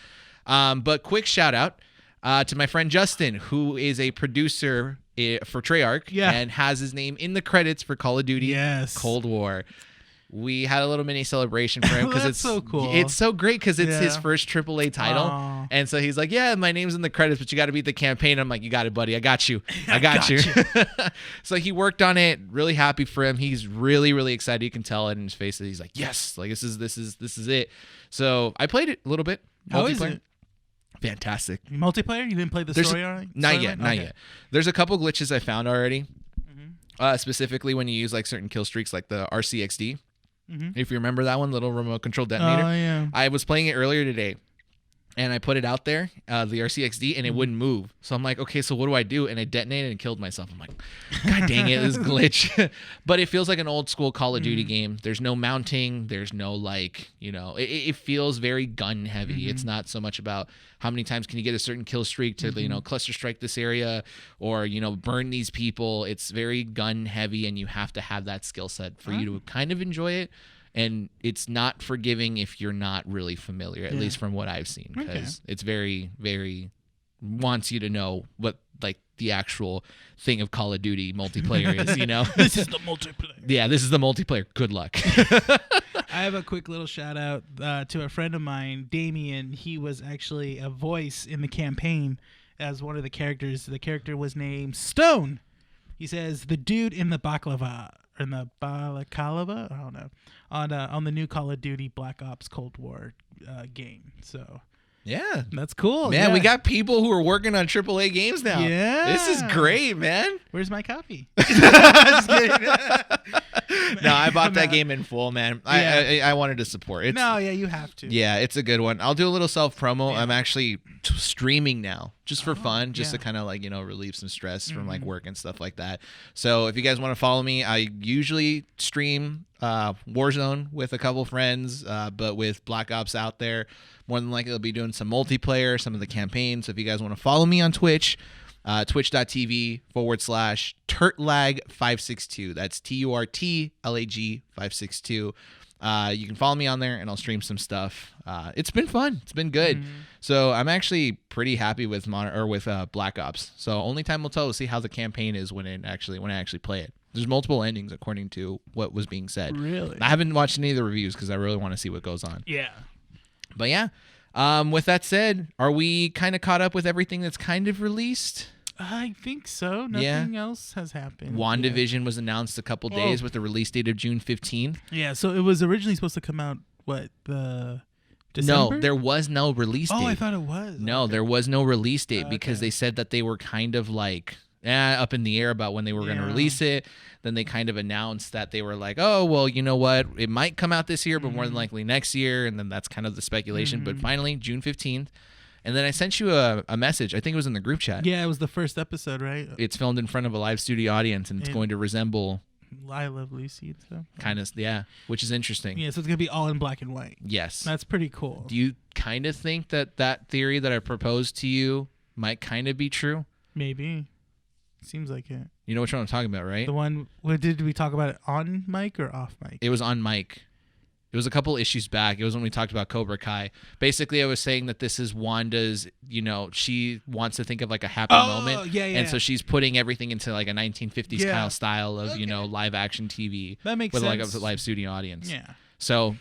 But quick shout out to my friend Justin, who is a producer for Treyarch and has his name in the credits for Call of Duty Cold War. We had a little mini celebration for him because it's so cool. It's so great because it's his first AAA title. Aww. And so he's like, yeah, my name's in the credits, but you got to beat the campaign. I'm like, you got it, buddy. I got you. I got you. So he worked on it. Really happy for him. He's really, really excited. You can tell it in his face that he's like, yes, like this is it. So I played it a little bit. How is it? Fantastic. Multiplayer? You didn't play the story already? Not yet. There's a couple glitches I found already. Specifically when you use like certain kill streaks, like the RCXD. If you remember that one, little remote control detonator. Oh, yeah. I was playing it earlier today, and I put it out there, the RCXD, and it wouldn't move. So I'm like, okay, so what do I do? And I detonated and killed myself. I'm like, God dang it, this glitch. But it feels like an old school Call of Duty game. There's no mounting. There's no it feels very gun heavy. It's not so much about how many times can you get a certain kill streak to, cluster strike this area or, burn these people. It's very gun heavy, and you have to have that skill set for you to kind of enjoy it. And it's not forgiving if you're not really familiar, at least from what I've seen, because it's very, very wants you to know what like the actual thing of Call of Duty multiplayer is, This is the multiplayer. Yeah, this is the multiplayer. Good luck. I have a quick little shout out to a friend of mine, Damien. He was actually a voice in the campaign as one of the characters. The character was named Stone. He says, the dude in the baklava. In the balaclava, I don't know, on the new Call of Duty Black Ops Cold War game. So yeah, that's cool. Man, we got people who are working on AAA games now. Yeah, this is great, man. Where's my copy? Just kidding. No, I bought that game in full, man. I wanted to support it. You have to. Yeah, it's a good one. I'll do a little self promo. I'm actually streaming now, just for fun, just to kind of relieve some stress from like work and stuff like that. So if you guys want to follow me, I usually stream Warzone with a couple friends, but with Black Ops out there, more than likely I'll be doing some multiplayer, some of the campaigns. So if you guys want to follow me on Twitch, twitch.tv/turtlag562. That's TURTLAG 562. You can follow me on there, and I'll stream some stuff. It's been fun. It's been good. So I'm actually pretty happy with Black Ops. So only time will tell to see how the campaign is when I actually play it. There's multiple endings according to what was being said. Really? I haven't watched any of the reviews because I really want to see what goes on. Yeah. But yeah. With that said, are we kind of caught up with everything that's kind of released? I think so. Nothing else has happened. WandaVision was announced a couple days with the release date of June 15th. Yeah, so it was originally supposed to come out, December? No, there was no release date. Oh, I thought it was. No, there was no release date because they said that they were kind of like up in the air about when they were going to release it. Then they kind of announced that they were like, oh, well, you know what? It might come out this year, but more than likely next year. And then that's kind of the speculation. But finally, June 15th. And then I sent you a message. I think it was in the group chat. Yeah, it was the first episode, right? It's filmed in front of a live studio audience, and it's going to resemble I Love Lucy and stuff. Kind of, yeah, which is interesting. Yeah, so it's going to be all in black and white. Yes. That's pretty cool. Do you kind of think that theory that I proposed to you might kind of be true? Maybe. Seems like it. You know which one I'm talking about, right? The one, did we talk about it on mic or off mic? It was on mic. It was a couple issues back. It was when we talked about Cobra Kai. Basically, I was saying that this is Wanda's, she wants to think of like a happy moment. Yeah. And so she's putting everything into like a 1950s style of, live action TV. That makes sense. With like a live studio audience. Yeah. So,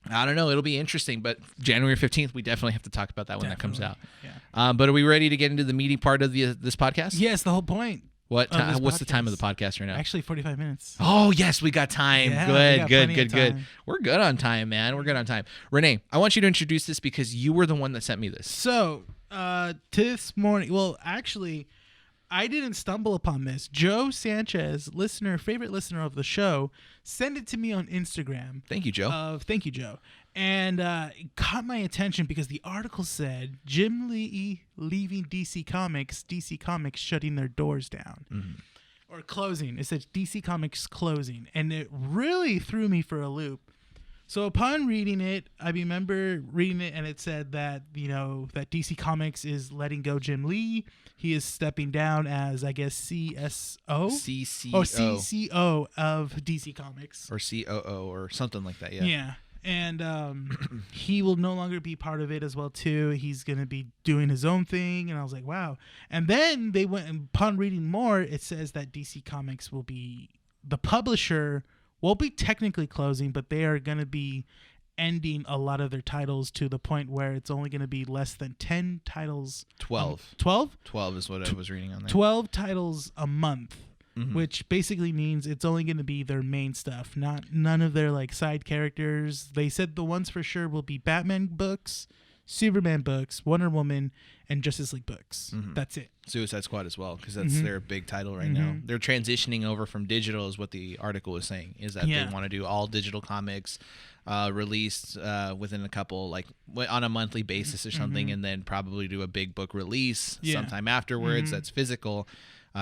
I don't know. It'll be interesting. But January 15th, we definitely have to talk about that when that comes out. Yeah. But are we ready to get into the meaty part of this podcast? Yes, the whole point. What's the time of the podcast right now? Actually, 45 minutes. Oh, yes, we got time. Yeah, Good. We're good on time, man. We're good on time. Renee, I want you to introduce this because you were the one that sent me this. So, this morning, well, actually, I didn't stumble upon this. Joe Sanchez, favorite listener of the show, sent it to me on Instagram. Thank you, Joe. Thank you, Joe. And it caught my attention because the article said Jim Lee leaving DC Comics shutting their doors down. Or closing. It said DC Comics closing. And it really threw me for a loop. So upon reading it, I remember reading it, and it said that, that DC Comics is letting go Jim Lee. He is stepping down as, I guess, CCO of DC Comics. Or COO or something like that, yeah. Yeah. And he will no longer be part of it as well, too. He's going to be doing his own thing. And I was like, wow. And then they went, and upon reading more, it says that DC Comics will be, the publisher won't be technically closing, but they are going to be ending a lot of their titles to the point where it's only going to be less than 10 titles. 12. 12? 12 is what I was reading on there. 12 titles a month. Which basically means it's only going to be their main stuff, none of their like side characters. They said the ones for sure will be Batman books, Superman books, Wonder Woman, and Justice League books. That's it. Suicide Squad as well, because that's their big title right now. They're transitioning over from digital, is what the article was saying, is that they want to do all digital comics released within a couple, like on a monthly basis or something, and then probably do a big book release sometime afterwards that's physical.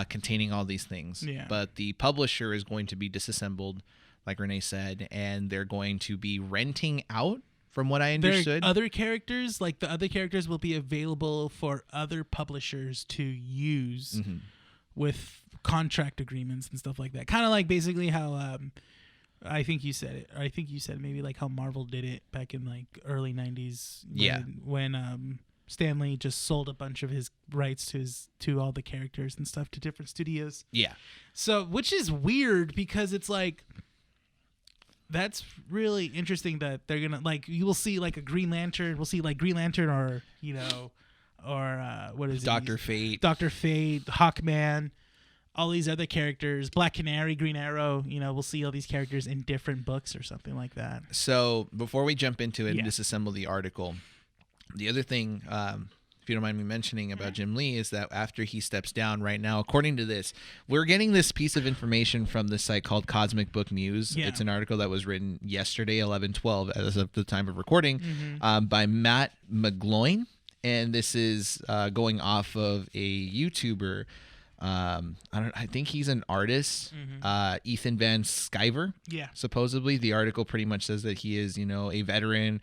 Containing all these things. Yeah. But the publisher is going to be disassembled, like Renee said, and they're going to be renting out, from what I understood. Other characters, like the other characters, will be available for other publishers to use with contract agreements and stuff like that. Kind of like basically how I think you said it. Or I think you said maybe like how Marvel did it back in like early 90s. When Stan Lee just sold a bunch of his rights to all the characters and stuff to different studios. Yeah. So, which is weird because it's like, that's really interesting that they're gonna, like, you will see like a Green Lantern. We'll see like Green Lantern or what is it? Dr. Fate, Hawkman, all these other characters, Black Canary, Green Arrow. We'll see all these characters in different books or something like that. So before we jump into it and disassemble the article. The other thing, if you don't mind me mentioning about Jim Lee, is that after he steps down right now, according to this, we're getting this piece of information from this site called Cosmic Book News. Yeah. It's an article that was written yesterday, 11/12, as of the time of recording, by Matt McGloin. And this is going off of a YouTuber. I think he's an artist, Ethan Van Sciver. Yeah. Supposedly, the article pretty much says that he is, a veteran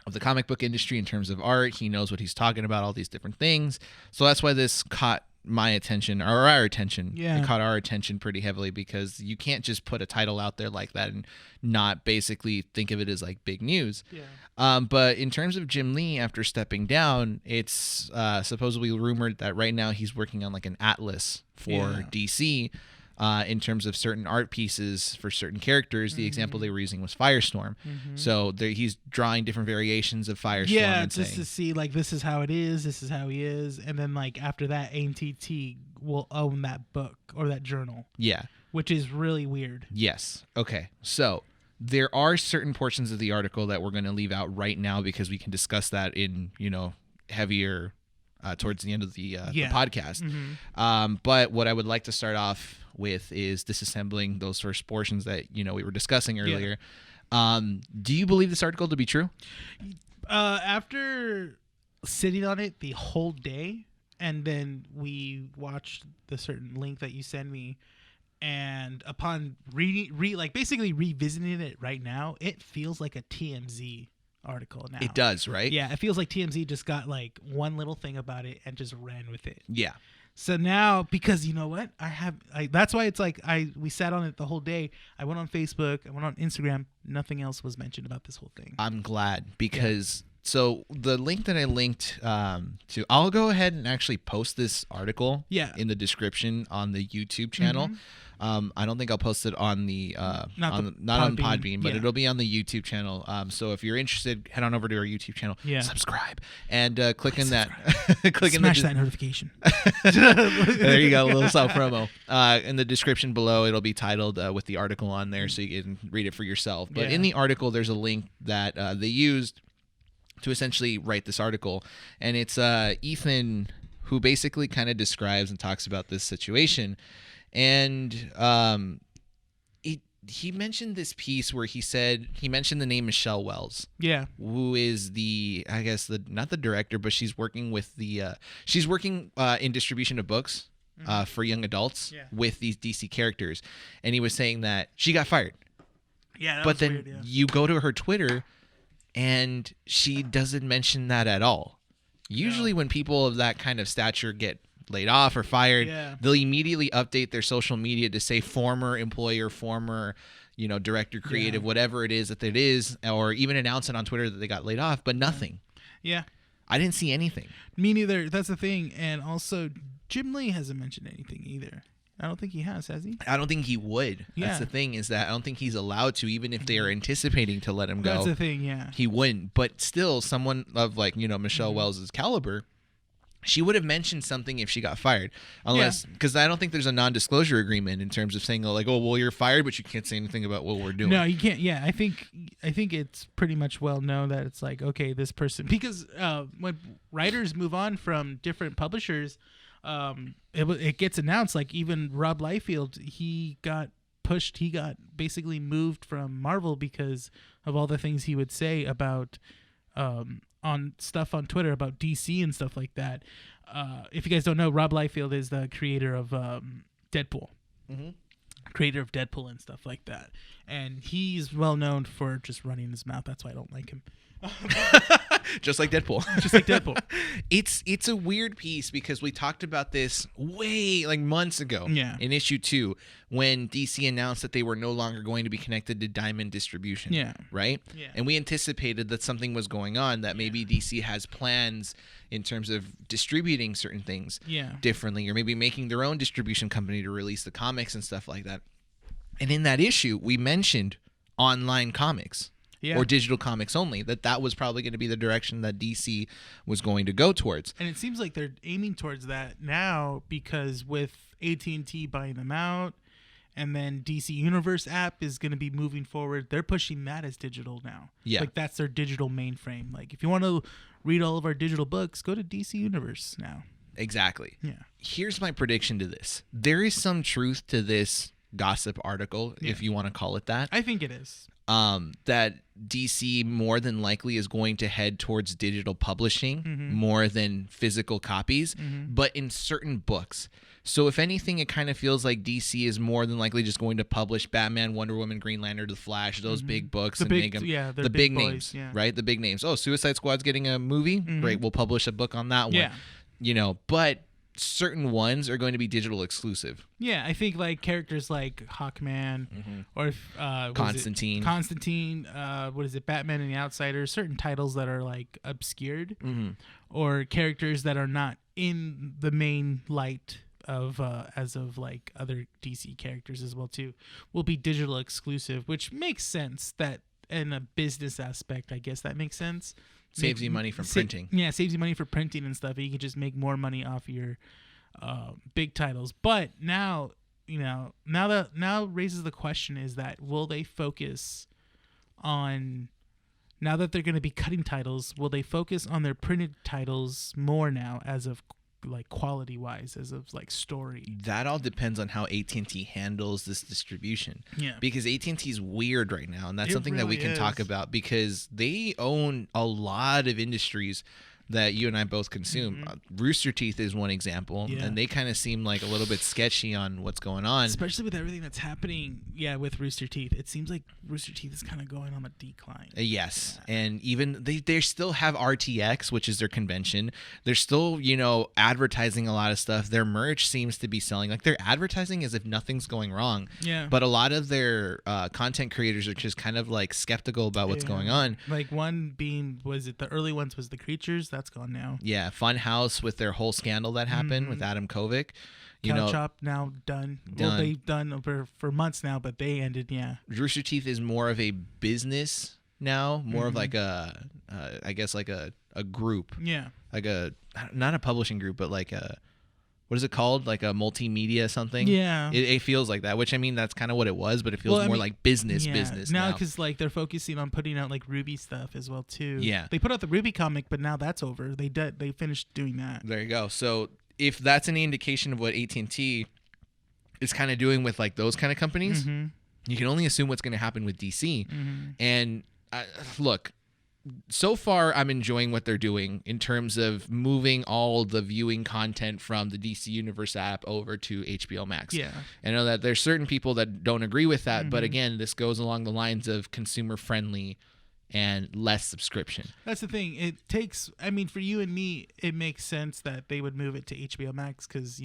of the comic book industry in terms of art. He knows what he's talking about, all these different things. So that's why this caught my attention, or our attention. Yeah. It caught our attention pretty heavily because you can't just put a title out there like that and not basically think of it as like big news. Yeah. But in terms of Jim Lee, after stepping down, it's supposedly rumored that right now he's working on like an atlas for DC. In terms of certain art pieces for certain characters. The example they were using was Firestorm. So he's drawing different variations of Firestorm. Yeah, just to see, like, this is how it is, this is how he is. And then, like, after that, AT&T will own that book or that journal. Yeah. Which is really weird. Yes. Okay. So there are certain portions of the article that we're going to leave out right now because we can discuss that in, heavier towards the end of the podcast. But what I would like to start off with is disassembling those first portions that we were discussing earlier. Do you believe this article to be true? After sitting on it the whole day, and then we watched the certain link that you sent me, and upon basically revisiting it right now, it feels like a TMZ article now. It does, right? Yeah, it feels like TMZ just got like one little thing about it and just ran with it. Yeah. So now, because you know what, that's why it's like we sat on it the whole day. I went on Facebook, I went on Instagram. Nothing else was mentioned about this whole thing. I'm glad because So the link that I linked to, I'll go ahead and actually post this article in the description on the YouTube channel. I don't think I'll post it on the not on Podbean, but it'll be on the YouTube channel. So if you're interested, head on over to our YouTube channel, subscribe, and click in that. Smash that notification. There you go, a little self promo. In the description below, it'll be titled with the article on there, so you can read it for yourself. But in the article, there's a link that they used to essentially write this article, and it's Ethan who basically kind of describes and talks about this situation. And he mentioned this piece where he mentioned the name Michelle Wells, who is not the director, but she's working with in distribution of books for young adults with these DC characters, and he was saying that she got fired. But then weird, you go to her Twitter, and she doesn't mention that at all. Usually, when people of that kind of stature get laid off or fired, they'll immediately update their social media to say former employer, former, director, creative, whatever it is that it is, or even announce it on Twitter that they got laid off, but nothing. I didn't see anything. Me neither. That's the thing. And also, Jim Lee hasn't mentioned anything either. I don't think he has he? I don't think he would. That's the thing, is that I don't think he's allowed to, even if they are anticipating to let him go. That's the thing, he wouldn't. But still, someone of Michelle Wells' caliber, she would have mentioned something if she got fired, unless because I don't think there's a non-disclosure agreement in terms of saying you're fired, but you can't say anything about what we're doing. No, you can't. Yeah, I think it's pretty much well known that it's okay, this person, because when writers move on from different publishers, it gets announced. Even Rob Liefeld, he got pushed. He got basically moved from Marvel because of all the things he would say about on stuff on Twitter about DC and stuff like that. If you guys don't know, Rob Liefeld is the creator of Deadpool. Creator of Deadpool and stuff like that. And he's well known for just running his mouth. That's why I don't like him. Just like Deadpool. Just like Deadpool. It's a weird piece because we talked about this way months ago in issue 2 when DC announced that they were no longer going to be connected to Diamond Distribution. Right? And we anticipated that something was going on, that maybe DC has plans in terms of distributing certain things differently, or maybe making their own distribution company to release the comics and stuff like that. And in that issue, we mentioned online comics. Or digital comics only, that was probably going to be the direction that DC was going to go towards. And it seems like they're aiming towards that now, because with AT&T buying them out, and then DC Universe app is going to be moving forward, they're pushing that as digital now. That's their digital mainframe. If you want to read all of our digital books, go to DC Universe now. Exactly. Here's my prediction to this. There is some truth to this gossip article, if you want to call it that. I think it is. That DC more than likely is going to head towards digital publishing more than physical copies, but in certain books. So if anything, it kind of feels like DC is more than likely just going to publish Batman, Wonder Woman, Green Lantern, The Flash, those big books, make them the big names, right? The big names. Oh, Suicide Squad's getting a movie? Great, we'll publish a book on that one. But certain ones are going to be digital exclusive. I think characters like Hawkman or if Constantine, what is it, Batman and the Outsiders, certain titles that are obscured, or characters that are not in the main light of as of other DC characters as well too, will be digital exclusive, which makes sense. That in a business aspect, I guess that makes sense. Saves you money from printing. Saves you money for printing and stuff. You can just make more money off your big titles. But now raises the question is that will they focus on, now that they're going to be cutting titles, will they focus on their printed titles more now as of quality wise, as of story? That all depends on how AT&T handles this distribution. Because AT&T is weird right now, and that's something really that we can talk about, because they own a lot of industries that you and I both consume. Rooster Teeth is one example, and they kind of seem like a little bit sketchy on what's going on. Especially with everything that's happening, with Rooster Teeth. It seems like Rooster Teeth is kind of going on a decline. Yes, and even they still have RTX, which is their convention. They're still, advertising a lot of stuff. Their merch seems to be selling. Like, they're advertising as if nothing's going wrong. Yeah. But a lot of their content creators are just kind of like skeptical about what's going on. Like one being, the early ones was the Creatures. That's gone now. Yeah, Funhouse with their whole scandal that happened with Adam Kovic. Cow Chop now done. Well, they've done for months now, but they ended. Yeah. Rooster Teeth is more of a business now, more of like I guess like a group. Yeah. Like not a publishing group, but like what is it called? Like a multimedia something? Yeah. It feels like that, which I mean, that's kind of what it was, but it feels more like business now. Because like they're focusing on putting out like Ruby stuff as well too. Yeah. They put out the Ruby comic, but now that's over. They finished doing that. There you go. So if that's any indication of what AT&T is kind of doing with like those kind of companies, you can only assume what's going to happen with DC. And look, so far, I'm enjoying what they're doing in terms of moving all the viewing content from the DC Universe app over to HBO Max. Yeah. I know that there's certain people that don't agree with that, but again, this goes along the lines of consumer friendly and less subscription. That's the thing. It takes, for you and me, it makes sense that they would move it to HBO Max because,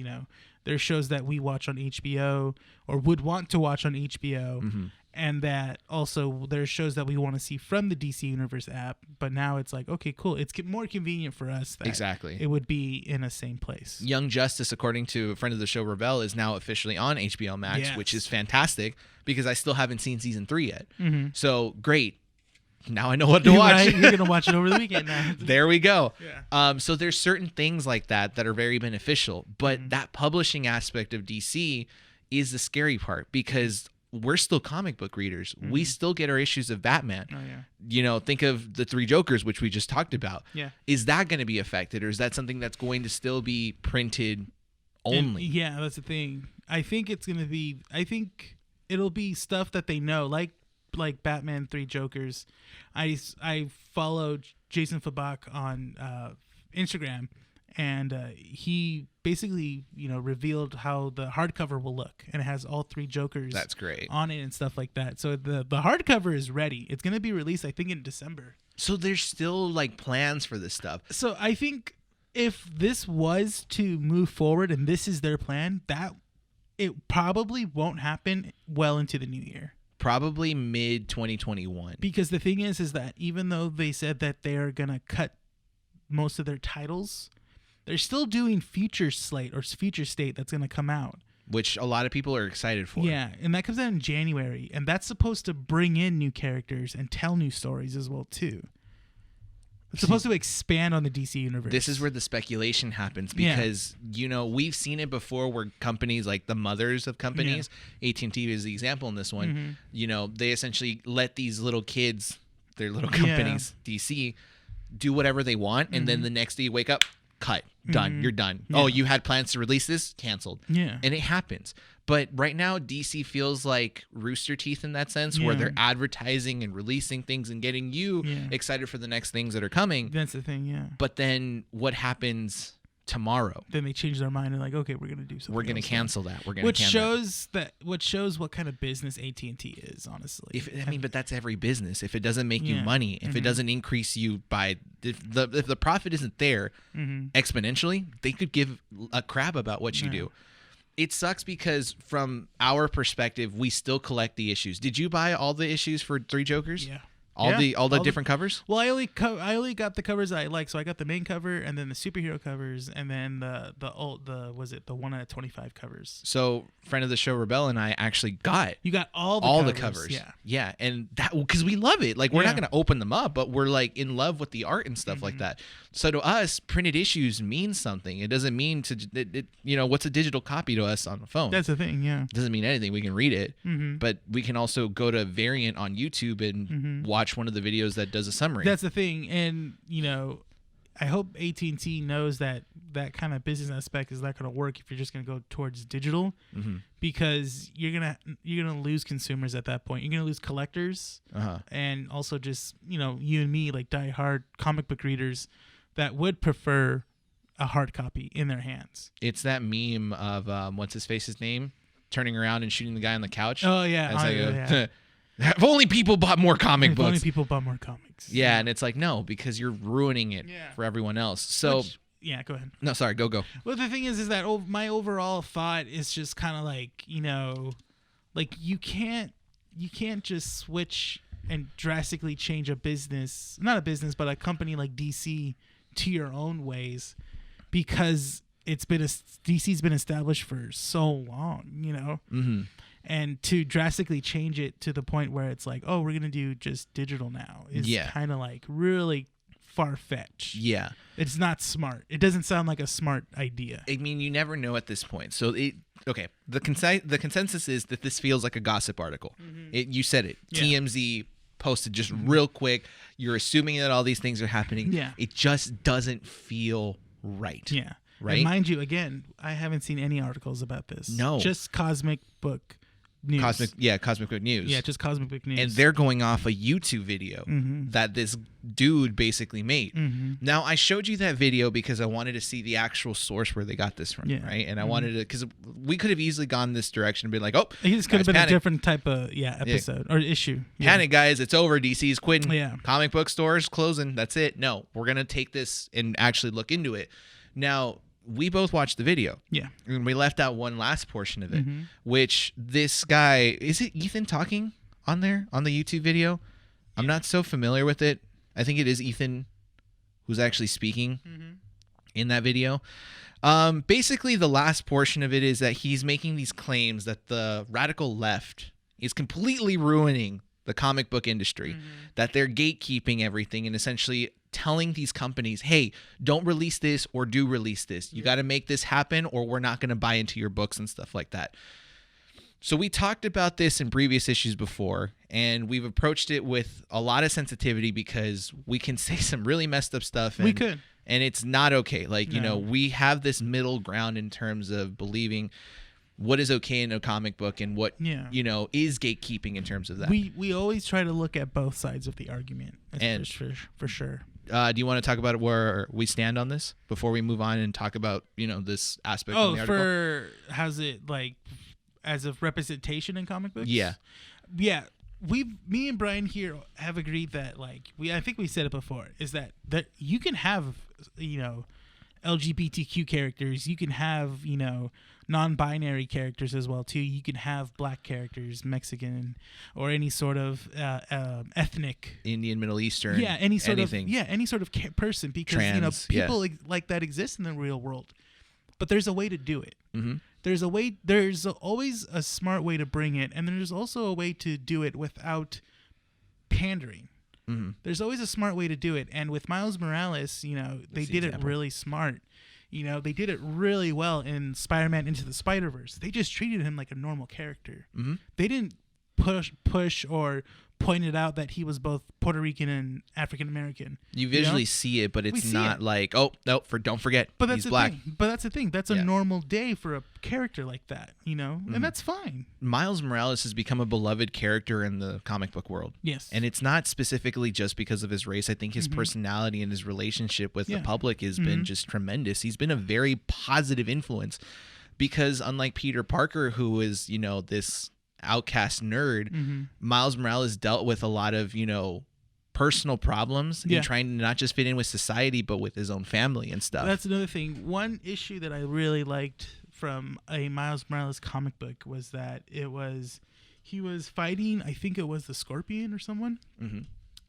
there's shows that we watch on HBO or would want to watch on HBO. And that also there's shows that we want to see from the DC Universe app, but now it's like, okay, cool. It's more convenient for us that exactly it would be in the same place. Young Justice, according to a friend of the show, Ravel, is now officially on HBO Max, which is fantastic because I still haven't seen season 3 yet. So great. Now I know what to watch. Right? You're going to watch it over the weekend now. There we go. Yeah. So there's certain things like that are very beneficial, but that publishing aspect of DC is the scary part because we're still comic book readers. We still get our issues of Batman. Oh, yeah. Think of the 3 Jokers, which we just talked about. Yeah. Is that going to be affected, or is that something that's going to still be printed only? And, that's the thing. I think it'll be stuff that they know, like Batman 3 Jokers. I followed Jason Fabak on Instagram, and he basically revealed how the hardcover will look, and it has all 3 Jokers that's great on it and stuff like that. So the hardcover is ready. It's going to be released, I think, in December. So there's still like plans for this stuff. So I think if this was to move forward and this is their plan, that it probably won't happen well into the new year. Probably mid 2021. Because the thing is that even though they said that they are going to cut most of their titles, they're still doing Future Slate or Future State that's going to come out. Which a lot of people are excited for. Yeah, and that comes out in January. And that's supposed to bring in new characters and tell new stories as well, too. It's supposed to expand on the DC universe. This is where the speculation happens because, we've seen it before where companies like the mothers of companies, AT&T is the example in this one, they essentially let these little kids, their little companies, DC, do whatever they want. And then the next day you wake up, cut, done, you're done. Yeah. Oh, you had plans to release this? Canceled. Yeah. And it happens. But right now, DC feels like Rooster Teeth in that sense, where they're advertising and releasing things and getting you excited for the next things that are coming. That's the thing, yeah. But then what happens tomorrow? Then they change their mind and like, okay, we're going to do something. We're going to cancel that. We're going to shows what kind of business AT&T is, honestly. But that's every business. If it doesn't make you money, if it doesn't increase you by if the profit isn't there exponentially, they could give a crap about what you do. It sucks because from our perspective, we still collect the issues. Did you buy all the issues for 3 Jokers? Yeah. All the different covers? Well, I only got the covers I like. So I got the main cover and then the superhero covers and then the 1 out of 25 covers. So friend of the show Rebel and I actually got all the covers. Yeah, and that because we love it. Like we're not gonna open them up, but we're like in love with the art and stuff like that. So to us, printed issues means something. It doesn't mean what's a digital copy to us on the phone. That's the thing. Yeah, it doesn't mean anything. We can read it, but we can also go to Variant on YouTube and watch one of the videos that does a summary. That's the thing, and I hope AT&T knows that kind of business aspect is not going to work if you're just going to go towards digital, because you're gonna lose consumers at that point. You're gonna lose collectors, and also just you and me, like die-hard comic book readers, that would prefer a hard copy in their hands. It's that meme of what's his face's name turning around and shooting the guy on the couch. Oh yeah, If only people bought more comic books. If only people bought more comics. Yeah, and it's like, no, because you're ruining it for everyone else. So yeah, go ahead. No, sorry, go. Well, the thing is that my overall thought is just kind of like, like you can't just switch and drastically change not a business, but a company like DC to your own ways, because DC's been established for so long, Mm-hmm. And to drastically change it to the point where it's like, oh, we're going to do just digital now is kind of like really far-fetched. Yeah. It's not smart. It doesn't sound like a smart idea. I mean, you never know at this point. So, the consensus is that this feels like a gossip article. Mm-hmm. You said it. Yeah. TMZ posted just real quick. You're assuming that all these things are happening. Yeah. It just doesn't feel right. Yeah. Right? And mind you, again, I haven't seen any articles about this. No. Just Cosmic Book News. Cosmic Book News. Yeah, just Cosmic Book News. And they're going off a YouTube video that this dude basically made. Mm-hmm. Now, I showed you that video because I wanted to see the actual source where they got this from, right? And I wanted to, because we could have easily gone this direction and been like, oh, this could have been a different type of episode or issue. Panic, guys, it's over. DC's quitting. Yeah. Comic book stores closing. That's it. No, we're going to take this and actually look into it. Now, we both watched the video. Yeah. And we left out one last portion of it, which this guy, is it Ethan talking on there on the YouTube video? Yeah. I'm not so familiar with it. I think it is Ethan who's actually speaking in that video. Basically, the last portion of it is that he's making these claims that the radical left is completely ruining the comic book industry, that they're gatekeeping everything and essentially telling these companies, hey, don't release this or do release this. You got to make this happen or we're not going to buy into your books and stuff like that. So we talked about this in previous issues before, and we've approached it with a lot of sensitivity because we can say some really messed up stuff. And, we could. And it's not okay. Like, we have this middle ground in terms of believing what is okay in a comic book and what, is gatekeeping in terms of that. We always try to look at both sides of the argument, and for sure. Do you want to talk about where we stand on this before we move on and talk about, this aspect of the article? How's it like as of representation in comic books? Yeah. Yeah. Me and Brian here have agreed that I think we said it before, is that you can have, LGBTQ characters, you can have, non-binary characters as well too. You can have black characters, Mexican, or any sort of ethnic, Indian, Middle Eastern, any sort anything. of any sort of person, because trans, people like that exist in the real world. But there's a way to do it. Mm-hmm. There's always a smart way to bring it, and there's also a way to do it without pandering. Mm-hmm. There's always a smart way to do it, and with Miles Morales, they did it really smart. They did it really well in Spider-Man Into the Spider-Verse. They just treated him like a normal character. Mm-hmm. They didn't push or pointed out that he was both Puerto Rican and African American. You visually see it, but it's not like, oh no, don't forget, but that's he's black. But that's the thing. That's a normal day for a character like that, and that's fine. Miles Morales has become a beloved character in the comic book world. Yes, and it's not specifically just because of his race. I think his personality and his relationship with the public has been just tremendous. He's been a very positive influence because unlike Peter Parker, who is this outcast nerd, Miles Morales dealt with a lot of personal problems and trying to not just fit in with society but with his own family and stuff. That's another thing. One issue that I really liked from a Miles Morales comic book was that he was fighting, I think it was the Scorpion or someone,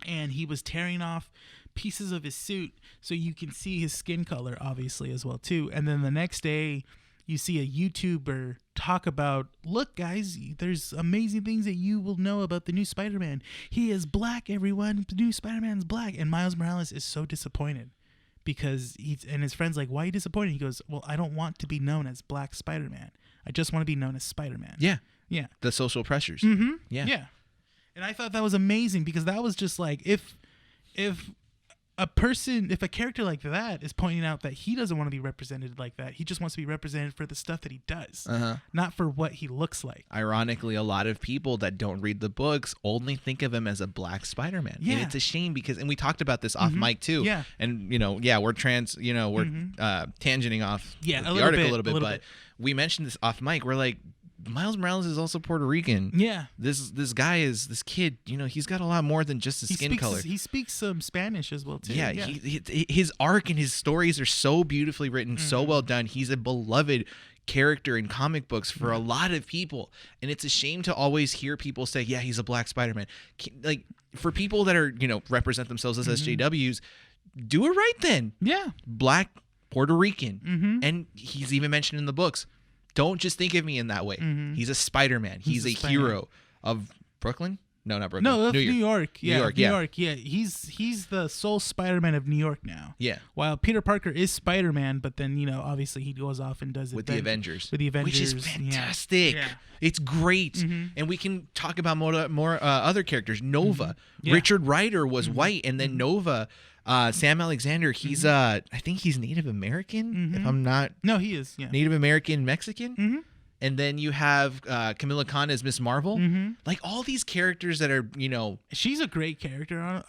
and he was tearing off pieces of his suit so you can see his skin color obviously as well too. And then the next day you see a YouTuber talk about, look, guys, there's amazing things that you will know about the new Spider-Man. He is black, everyone. The new Spider-Man's black. And Miles Morales is so disappointed because and his friend's like, why are you disappointed? He goes, well, I don't want to be known as Black Spider-Man. I just want to be known as Spider-Man. Yeah. Yeah. The social pressures. Mm-hmm. Yeah. Yeah. And I thought that was amazing because that was just like, if if a character like that is pointing out that he doesn't want to be represented like that, he just wants to be represented for the stuff that he does, not for what he looks like. Ironically, a lot of people that don't read the books only think of him as a black Spider-Man. Yeah. And it's a shame because, and we talked about this off mic too. Yeah. And, we're tangenting off the article a little bit, but we mentioned this off mic. We're like, Miles Morales is also Puerto Rican. Yeah. This kid, he's got a lot more than just his skin color. He speaks some Spanish as well, too. Yeah. His arc and his stories are so beautifully written, so well done. He's a beloved character in comic books for a lot of people. And it's a shame to always hear people say, yeah, he's a black Spider-Man. Like, for people that are, represent themselves as SJWs, do it right then. Yeah. Black Puerto Rican. And he's even mentioned in the books. Don't just think of me in that way. He's a Spider-Man. He's a hero of Brooklyn. No, not Brooklyn. No, New York. Yeah, New York. Yeah, he's the sole Spider-Man of New York now. Yeah. While Peter Parker is Spider-Man, but then obviously he goes off and does it with the Avengers, which is fantastic. Yeah. It's great, and we can talk about more other characters. Nova, Richard Rider was white, and then Nova. Sam Alexander, he's I think he's Native American, if I'm not. No, he is. Yeah. Native American Mexican. And then you have Kamala Khan as Miss Marvel. Like all these characters that are, she's a great character,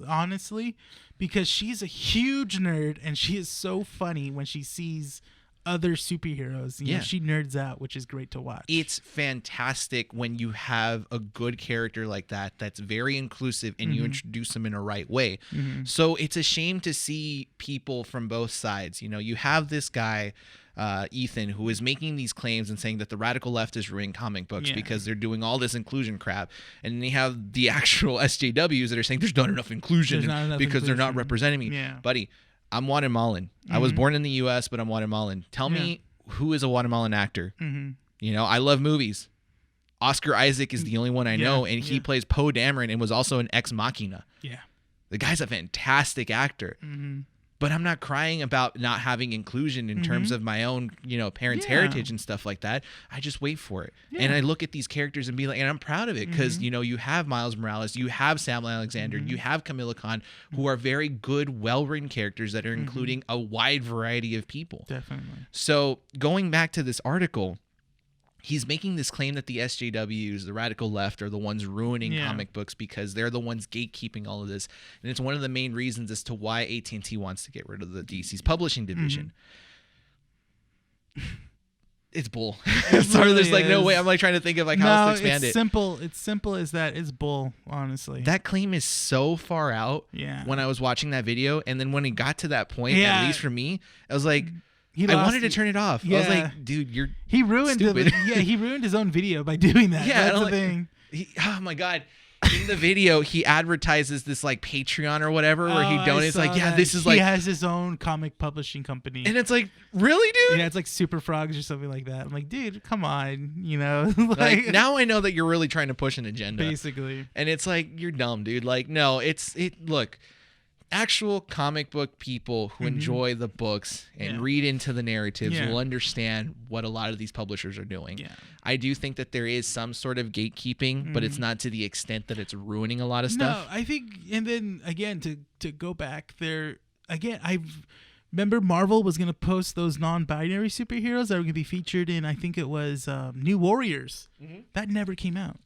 honestly, because she's a huge nerd and she is so funny when she sees other superheroes. You know, she nerds out, which is great to watch. It's fantastic when you have a good character like that that's very inclusive and you introduce them in a right way. So it's a shame to see people from both sides. You have this guy, Ethan, who is making these claims and saying that the radical left is ruining comic books because they're doing all this inclusion crap. And then you have the actual SJWs that are saying there's not enough inclusion because they're not representing me. Yeah. Buddy, I'm Guatemalan. I was born in the U.S., but I'm Guatemalan. Tell me who is a Guatemalan actor. I love movies. Oscar Isaac is the only one I know, and he plays Poe Dameron and was also an Ex Machina. Yeah. The guy's a fantastic actor. But I'm not crying about not having inclusion in terms of my own, parents' heritage and stuff like that. I just wait for it. And I look at these characters and be like, and I'm proud of it because, you have Miles Morales, you have Sam Alexander, you have Kamala Khan, who are very good, well-written characters that are including a wide variety of people. Definitely. So going back to this article, he's making this claim that the SJWs, the radical left, are the ones ruining comic books because they're the ones gatekeeping all of this. And it's one of the main reasons as to why AT&T wants to get rid of the DC's publishing division. It's bull. Sorry, there's no way. I'm trying to think of how else to expand it. It's simple as that. It's bull, honestly. That claim is so far out when I was watching that video. And then when it got to that point, at least for me, I was like, I wanted to turn it off. I was like, dude, he ruined stupid. He ruined his own video by doing that. Yeah, that's the thing. Oh my God. In the video, he advertises this Patreon or whatever where he donates this is he has his own comic publishing company. And it's like, really, dude? Yeah, it's like Super Frogs or something like that. I'm like, dude, come on, now I know that you're really trying to push an agenda. Basically. And it's like, you're dumb, dude. No, look. Actual comic book people who enjoy the books and read into the narratives will understand what a lot of these publishers are doing. Yeah. I do think that there is some sort of gatekeeping, but it's not to the extent that it's ruining a lot of stuff. No, I think, and then again, to go back there, again, remember Marvel was going to post those non-binary superheroes that were going to be featured in, I think it was New Warriors. That never came out.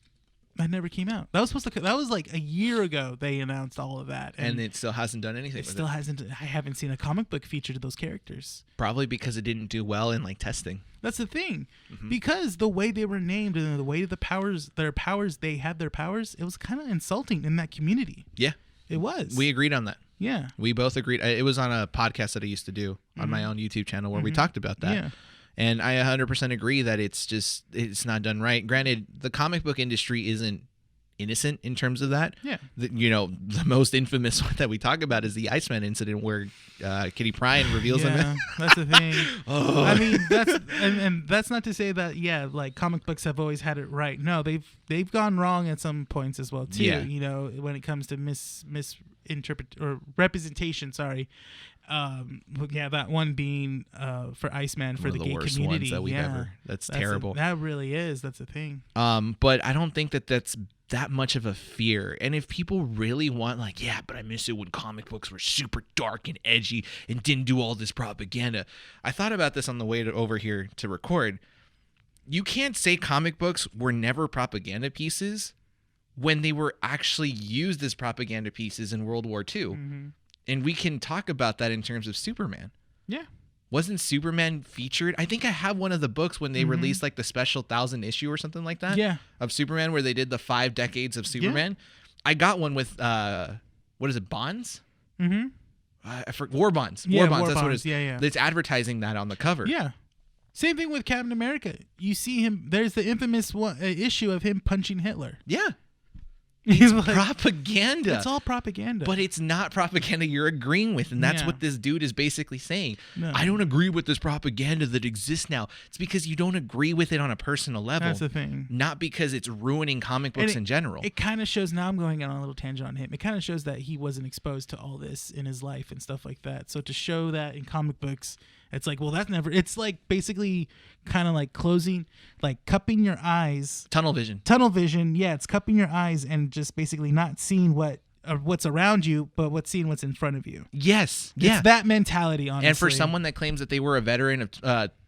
That was supposed to. That was like a year ago. They announced all of that, and it still hasn't done anything. I haven't seen a comic book feature to those characters. Probably because it didn't do well in testing. That's the thing, because the way they were named and the way they had their powers, it was kind of insulting in that community. Yeah, it was. We agreed on that. Yeah, we both agreed. It was on a podcast that I used to do on my own YouTube channel where we talked about that. Yeah. And I 100% agree that it's not done right. Granted, the comic book industry isn't innocent in terms of that. Yeah. The most infamous one that we talk about is the Iceman incident where Kitty Pryde reveals him. Yeah, that's the thing. I mean, and that's not to say that comic books have always had it right. No, they've gone wrong at some points as well too. Yeah. When it comes to misinterpret or representation. Sorry. Yeah, that one being for Iceman for One the of gay worst community. ones that we've ever. That's terrible. That really is. That's a thing. But I don't think that that's that much of a fear. And if people really want, like, yeah, but I miss it when comic books were super dark and edgy and didn't do all this propaganda. I thought about this on the way over here to record. You can't say comic books were never propaganda pieces when they were actually used as propaganda pieces in World War II. Mm-hmm. And we can talk about that in terms of Superman. Yeah. Wasn't Superman featured? I think I have one of the books when they released like the special 1000 issue or something like that. Yeah. Of Superman, where they did the 5 decades of Superman. Yeah. I got one with what is it, Bonds? Mm-hmm. War Bonds. Yeah, War Bonds. War That's Bonds. what it is. Yeah. It's advertising that on the cover. Yeah. Same thing with Captain America. You see him. There's the infamous issue of him punching Hitler. Yeah. He's like, propaganda. It's all propaganda. But it's not propaganda you're agreeing with. And that's what this dude is basically saying. No. I don't agree with this propaganda that exists now. It's because you don't agree with it on a personal level. That's the thing. Not because it's ruining comic books in general. It kind of shows, now I'm going on a little tangent on him. It kind of shows that he wasn't exposed to all this in his life and stuff like that. So to show that in comic books, it's like, well, that's never, it's like basically kind of like closing, like cupping your eyes. Tunnel vision. Yeah, it's cupping your eyes and just basically not seeing what's around you, but seeing what's in front of you. Yes. It's that mentality, honestly. And for someone that claims that they were a veteran, of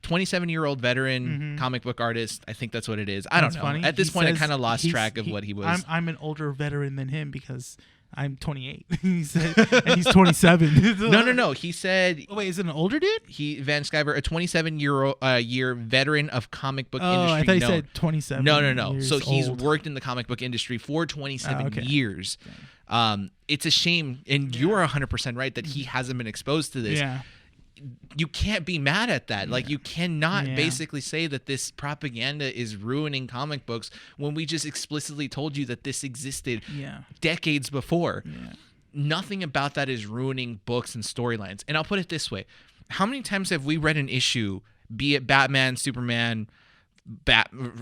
27-year-old veteran comic book artist, I think that's what it is. I don't know. Funny. At this point, I kind of lost track of what he was. I'm an older veteran than him because I'm 28. He said, and he's 27. No. He said. Oh, wait, is it an older dude? Van Sciver, a 27-year year veteran of comic book industry. Oh, I thought he said 27. No. So he's old. Worked in the comic book industry for 27 years. Okay. It's a shame, and you're 100% right that he hasn't been exposed to this. Yeah. You can't be mad at that. Like, you cannot basically say that this propaganda is ruining comic books when we just explicitly told you that this existed decades before. Yeah. Nothing about that is ruining books and storylines. And I'll put it this way. How many times have we read an issue, be it Batman, Superman,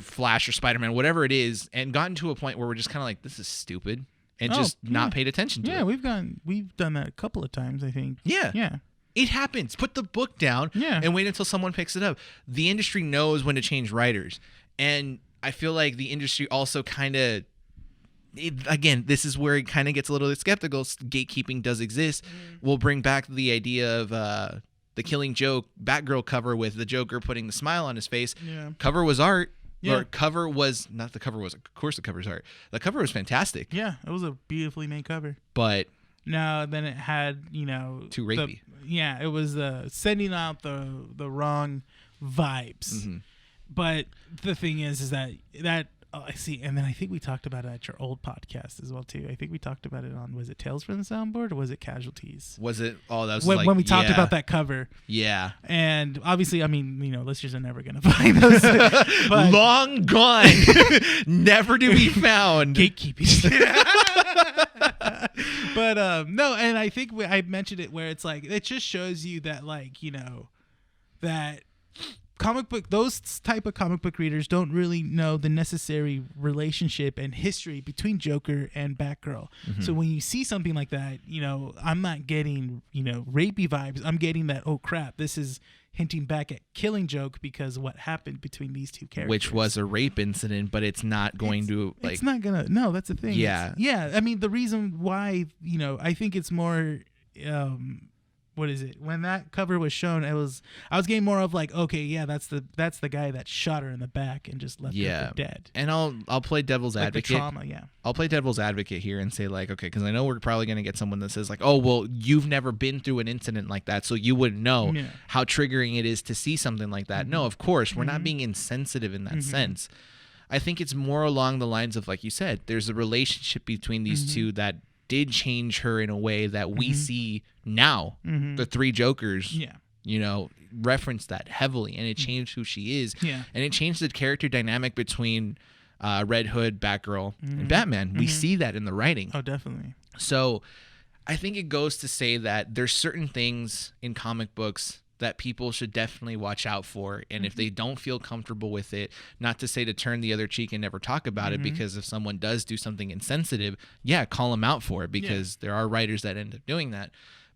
Flash, or Spider-Man, whatever it is, and gotten to a point where we're just kind of like, this is stupid, and just not paid attention to it? Yeah, we've done that a couple of times, I think. Yeah. It happens. Put the book down and wait until someone picks it up. The industry knows when to change writers. And I feel like the industry also kind of, again, this is where it kind of gets a little skeptical. Gatekeeping does exist. We'll bring back the idea of the Killing Joke Batgirl cover with the Joker putting the smile on his face. Yeah. Cover was art. Yeah. Or cover was, not the cover was, of course the cover's art. The cover was fantastic. Yeah, it was a beautifully made cover. But no, then it had, too rapey. It was sending out the wrong vibes. Mm-hmm. But the thing is that I see, and then I think we talked about it at your old podcast as well too. I think we taled about it on, was it Tales from the Soundboard or was it Casualties? Was it? Oh, that was when we talked about that cover. Yeah. And obviously, I mean, listeners are never gonna find those. But long gone, never to be found. Gatekeeping. But no, and I think I mentioned it where it's like it just shows you that that those type of comic book readers don't really know the necessary relationship and history between Joker and Batgirl. Mm-hmm. So when you see something like that, I'm not getting rapey vibes. I'm getting that, oh crap, this is hinting back at Killing Joke because of what happened between these two characters, which was a rape incident, but it's not going to like. It's not gonna. No, that's the thing. Yeah, I mean, the reason why I think it's more. What is it? When that cover was shown, I was getting more of like, okay, yeah, that's the guy that shot her in the back and just left her for dead. And I'll play devil's advocate. The trauma, yeah. I'll play devil's advocate here and say like, okay, because I know we're probably gonna get someone that says like, oh, well, you've never been through an incident like that, so you wouldn't know how triggering it is to see something like that. Mm-hmm. No, of course, we're not being insensitive in that sense. I think it's more along the lines of, like you said, there's a relationship between these two that did change her in a way that we see now. The three Jokers, reference that heavily, and it changed who she is. Yeah. And it changed the character dynamic between Red Hood, Batgirl, and Batman. We see that in the writing. Oh, definitely. So I think it goes to say that there's certain things in comic books that people should definitely watch out for. And if they don't feel comfortable with it, not to say to turn the other cheek and never talk about it, because if someone does do something insensitive, call them out for it, because there are writers that end up doing that.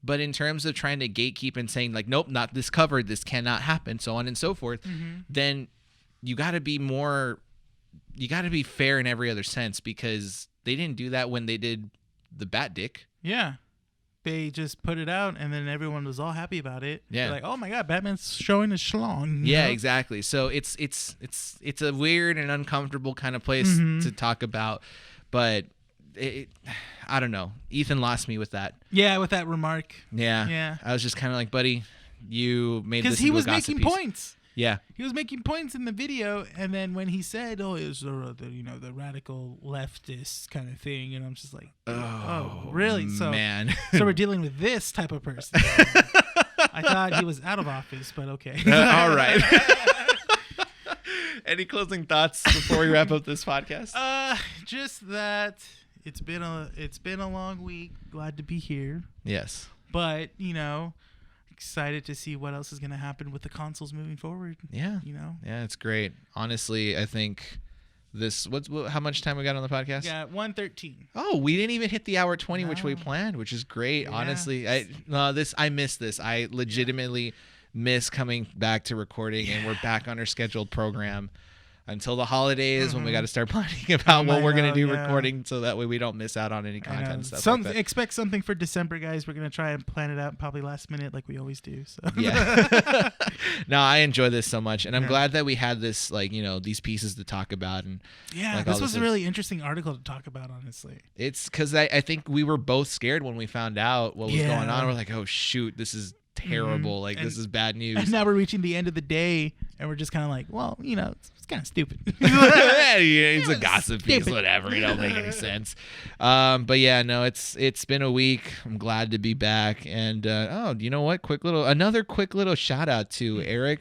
But in terms of trying to gatekeep and saying like, nope, not this covered, this cannot happen, so on and so forth, then you got to be fair in every other sense, because they didn't do that when they did the Bat Dick. Yeah. They just put it out, and then everyone was all happy about it. Yeah. They're like, oh my God, Batman's showing his schlong. Yeah, exactly. So it's a weird and uncomfortable kind of place to talk about, but I don't know. Ethan lost me with that. Yeah, with that remark. Yeah. Yeah. I was just kind of like, buddy, you made this because he into a was gossip making piece. points. Yeah. He was making points in the video, and then when he said, "Oh, it was the radical leftist kind of thing," and I'm just like, "Oh, really?" So, man. So we're dealing with this type of person. I thought he was out of office, but okay. All right. Any closing thoughts before we wrap up this podcast? Just that it's been a long week. Glad to be here. Yes. But excited to see what else is going to happen with the consoles moving forward. Yeah. Yeah, it's great. Honestly, I think how much time we got on the podcast? Yeah, 1:13. Oh, we didn't even hit the hour 20, which we planned, which is great. Yeah. Honestly, I miss this. I legitimately miss coming back to recording, and we're back on our scheduled program until the holidays when we got to start planning about what we're going to do recording, so that way we don't miss out on any content and stuff like that. Expect something for December, guys. We're going to try and plan it out probably last minute like we always do. So. Yeah. No, I enjoy this so much, and I'm glad that we had this, these pieces to talk about. And this was a really interesting article to talk about, honestly. It's because I think we were both scared when we found out what was going on. We're like, oh, shoot, this is terrible. This is bad news. And now we're reaching the end of the day, and we're just kind of like, well, it's kind of stupid. It's a gossip piece, whatever. It don't make any sense. But yeah, no, it's been a week. I'm glad to be back. And you know what? Another quick little shout out to Eric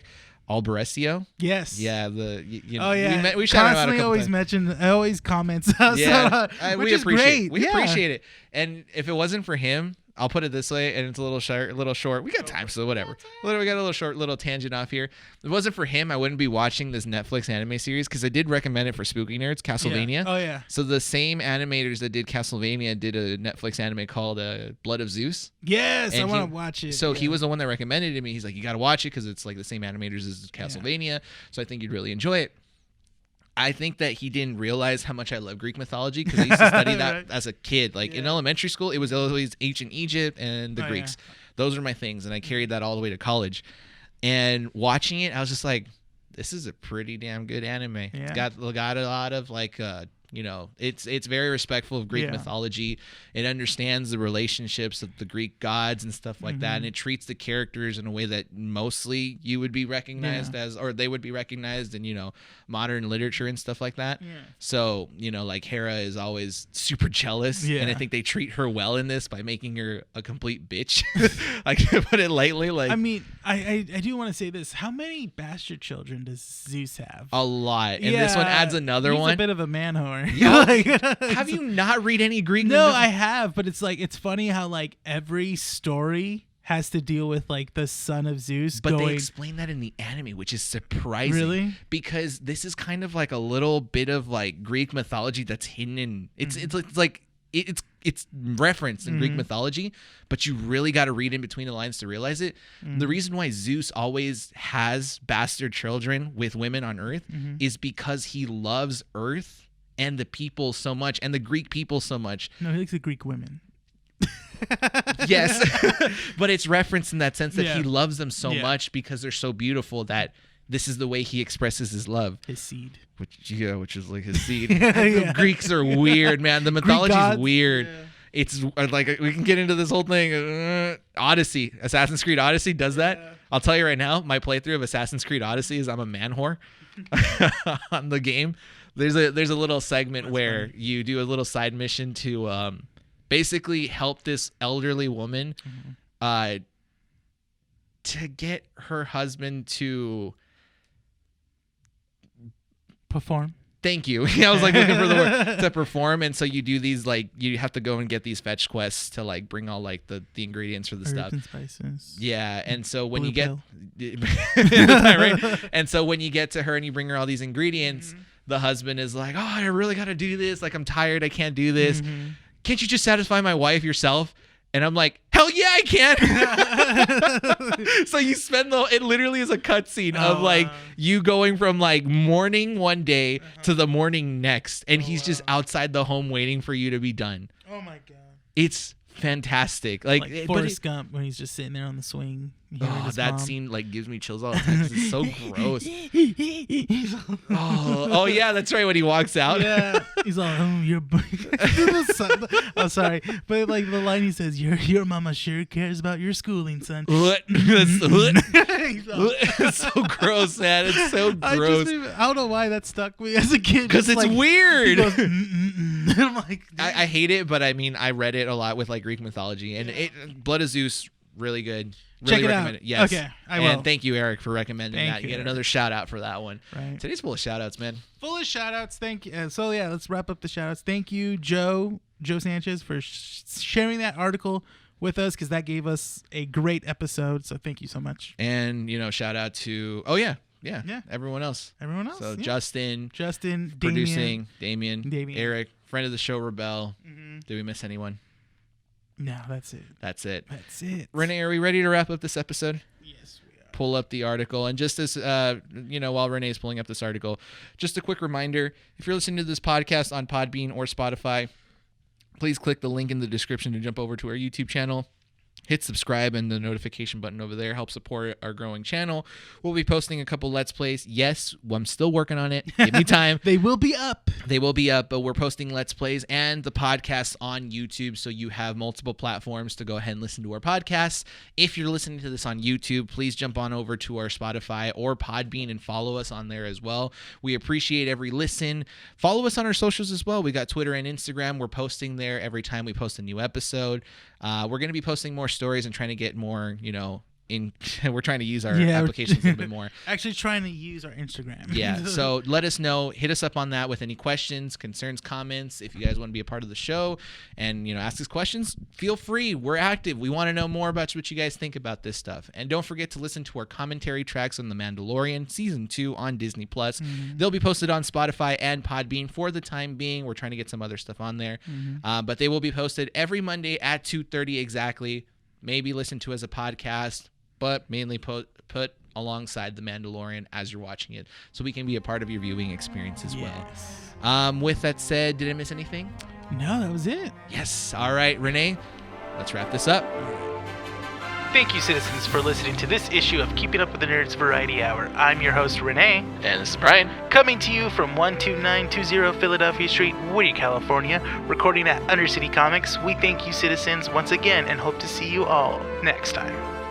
Alborecio. Yes. Yeah. We constantly always comments. Yeah. Which is great. We appreciate it. And if it wasn't for him, I'll put it this way, and it's a little short. We got time, so whatever. We got a little tangent off here. If it wasn't for him, I wouldn't be watching this Netflix anime series, because I did recommend it for spooky nerds, Castlevania. Yeah. Oh, yeah. So the same animators that did Castlevania did a Netflix anime called Blood of Zeus. Yes, and I want to watch it. So he was the one that recommended it to me. He's like, you got to watch it because it's like the same animators as Castlevania. Yeah. So I think you'd really enjoy it. I think that he didn't realize how much I love Greek mythology, because I used to study that as a kid. In elementary school, it was always ancient Egypt and the Greeks. Yeah. Those are my things, and I carried that all the way to college. And watching it, I was just like, this is a pretty damn good anime. Yeah. It's got a lot of it's very respectful of Greek mythology. It understands the relationships of the Greek gods and stuff like that, and it treats the characters in a way that mostly you would be recognized as, or they would be recognized in modern literature and stuff like that. Yeah. So Hera is always super jealous, and I think they treat her well in this by making her a complete bitch. I can put it lightly. I mean, I do want to say this: how many bastard children does Zeus have? A lot, and this one adds another one. A bit of a man whore. Have you not read any Greek? No, I have, but it's funny how every story has to deal with the son of Zeus. But they explain that in the anime, which is surprising. Really? Because this is kind of a little bit of Greek mythology that's hidden in it's referenced in Greek mythology, but you really got to read in between the lines to realize it. The reason why Zeus always has bastard children with women on Earth is because he loves Earth and the people so much, and the Greek people so much. No, he likes the Greek women. Yes, but it's referenced in that sense that he loves them so much because they're so beautiful that this is the way he expresses his love. His seed. Which is like his seed. The Greeks are weird, man. The mythology is weird. Yeah. It's we can get into this whole thing. Odyssey, Assassin's Creed Odyssey does that. Yeah. I'll tell you right now, my playthrough of Assassin's Creed Odyssey is I'm a man whore on the game. There's a little segment where you do a little side mission to basically help this elderly woman to get her husband to perform. Thank you. I was looking for the word to perform, and so you do these you have to go and get these fetch quests to bring all the ingredients for the stuff. And spices. Yeah, and so when Blue you get right, and so when you get to her and you bring her all these ingredients, the husband is like, "Oh, I really got to do this. I'm tired. I can't do this. Can't you just satisfy my wife yourself?" And I'm like, hell yeah, I can. So you spend it literally is a cutscene of like you going from like morning one day to the morning next. And he's just outside the home waiting for you to be done. Oh my God. It's fantastic. Like Forrest Gump when he's just sitting there on the swing. That scene like gives me chills all the time. It's so gross. Oh yeah, that's right. When he walks out, yeah, he's all, "Oh, you're." I'm sorry, but like the line he says, "Your mama sure cares about your schooling, son." It's so gross, man. It's so gross. I don't know why that stuck me as a kid. Because it's like, weird. Goes, I'm like, I hate it, but I mean, I read it a lot with like Greek mythology, and Blood of Zeus, really good. Really check it recommend out. it. Yes. Okay, I will. And thank you, Eric, for recommending that. You get Eric. another shout out for that one. Right. Today's full of shout outs, man. Full of shout outs. Thank you. So yeah, let's wrap up the shout outs. Thank you, Joe Sanchez, for sharing that article with us, because that gave us a great episode. So thank you so much. And shout out to everyone else. So yeah. Justin, producing, Damien, Eric, friend of the show, Rebel. Mm-hmm. Did we miss anyone? No, that's it. That's it. Renee, are we ready to wrap up this episode? Yes, we are. Pull up the article. And just as, while Renee's pulling up this article, just a quick reminder, if you're listening to this podcast on Podbean or Spotify, please click the link in the description to jump over to our YouTube channel. Hit subscribe, and the notification button over there helps support our growing channel. We'll be posting a couple Let's Plays. Yes, I'm still working on it. Give me time. They will be up, but we're posting Let's Plays and the podcast on YouTube, so you have multiple platforms to go ahead and listen to our podcasts. If you're listening to this on YouTube, please jump on over to our Spotify or Podbean and follow us on there as well. We appreciate every listen. Follow us on our socials as well. We got Twitter and Instagram. We're posting there every time we post a new episode. We're going to be posting more stories and trying to get more, we're trying to use our applications a little bit more. Actually trying to use our Instagram. Yeah, so let us know. Hit us up on that with any questions, concerns, comments. If you guys want to be a part of the show and, ask us questions, feel free. We're active. We want to know more about what you guys think about this stuff. And don't forget to listen to our commentary tracks on The Mandalorian Season 2 on Disney+. Mm-hmm. They'll be posted on Spotify and Podbean for the time being. We're trying to get some other stuff on there. Mm-hmm. But they will be posted every Monday at 2:30 exactly. Maybe listen to as a podcast, but mainly put alongside The Mandalorian as you're watching it, so we can be a part of your viewing experience as well. With that said, did I miss anything? No, that was it. Yes. All right, Renee, let's wrap this up. Thank you, citizens, for listening to this issue of Keeping Up with the Nerds Variety Hour. I'm your host, Renee. And this is Brian. Coming to you from 12920 Philadelphia Street, Whittier, California, recording at Undercity Comics. We thank you, citizens, once again, and hope to see you all next time.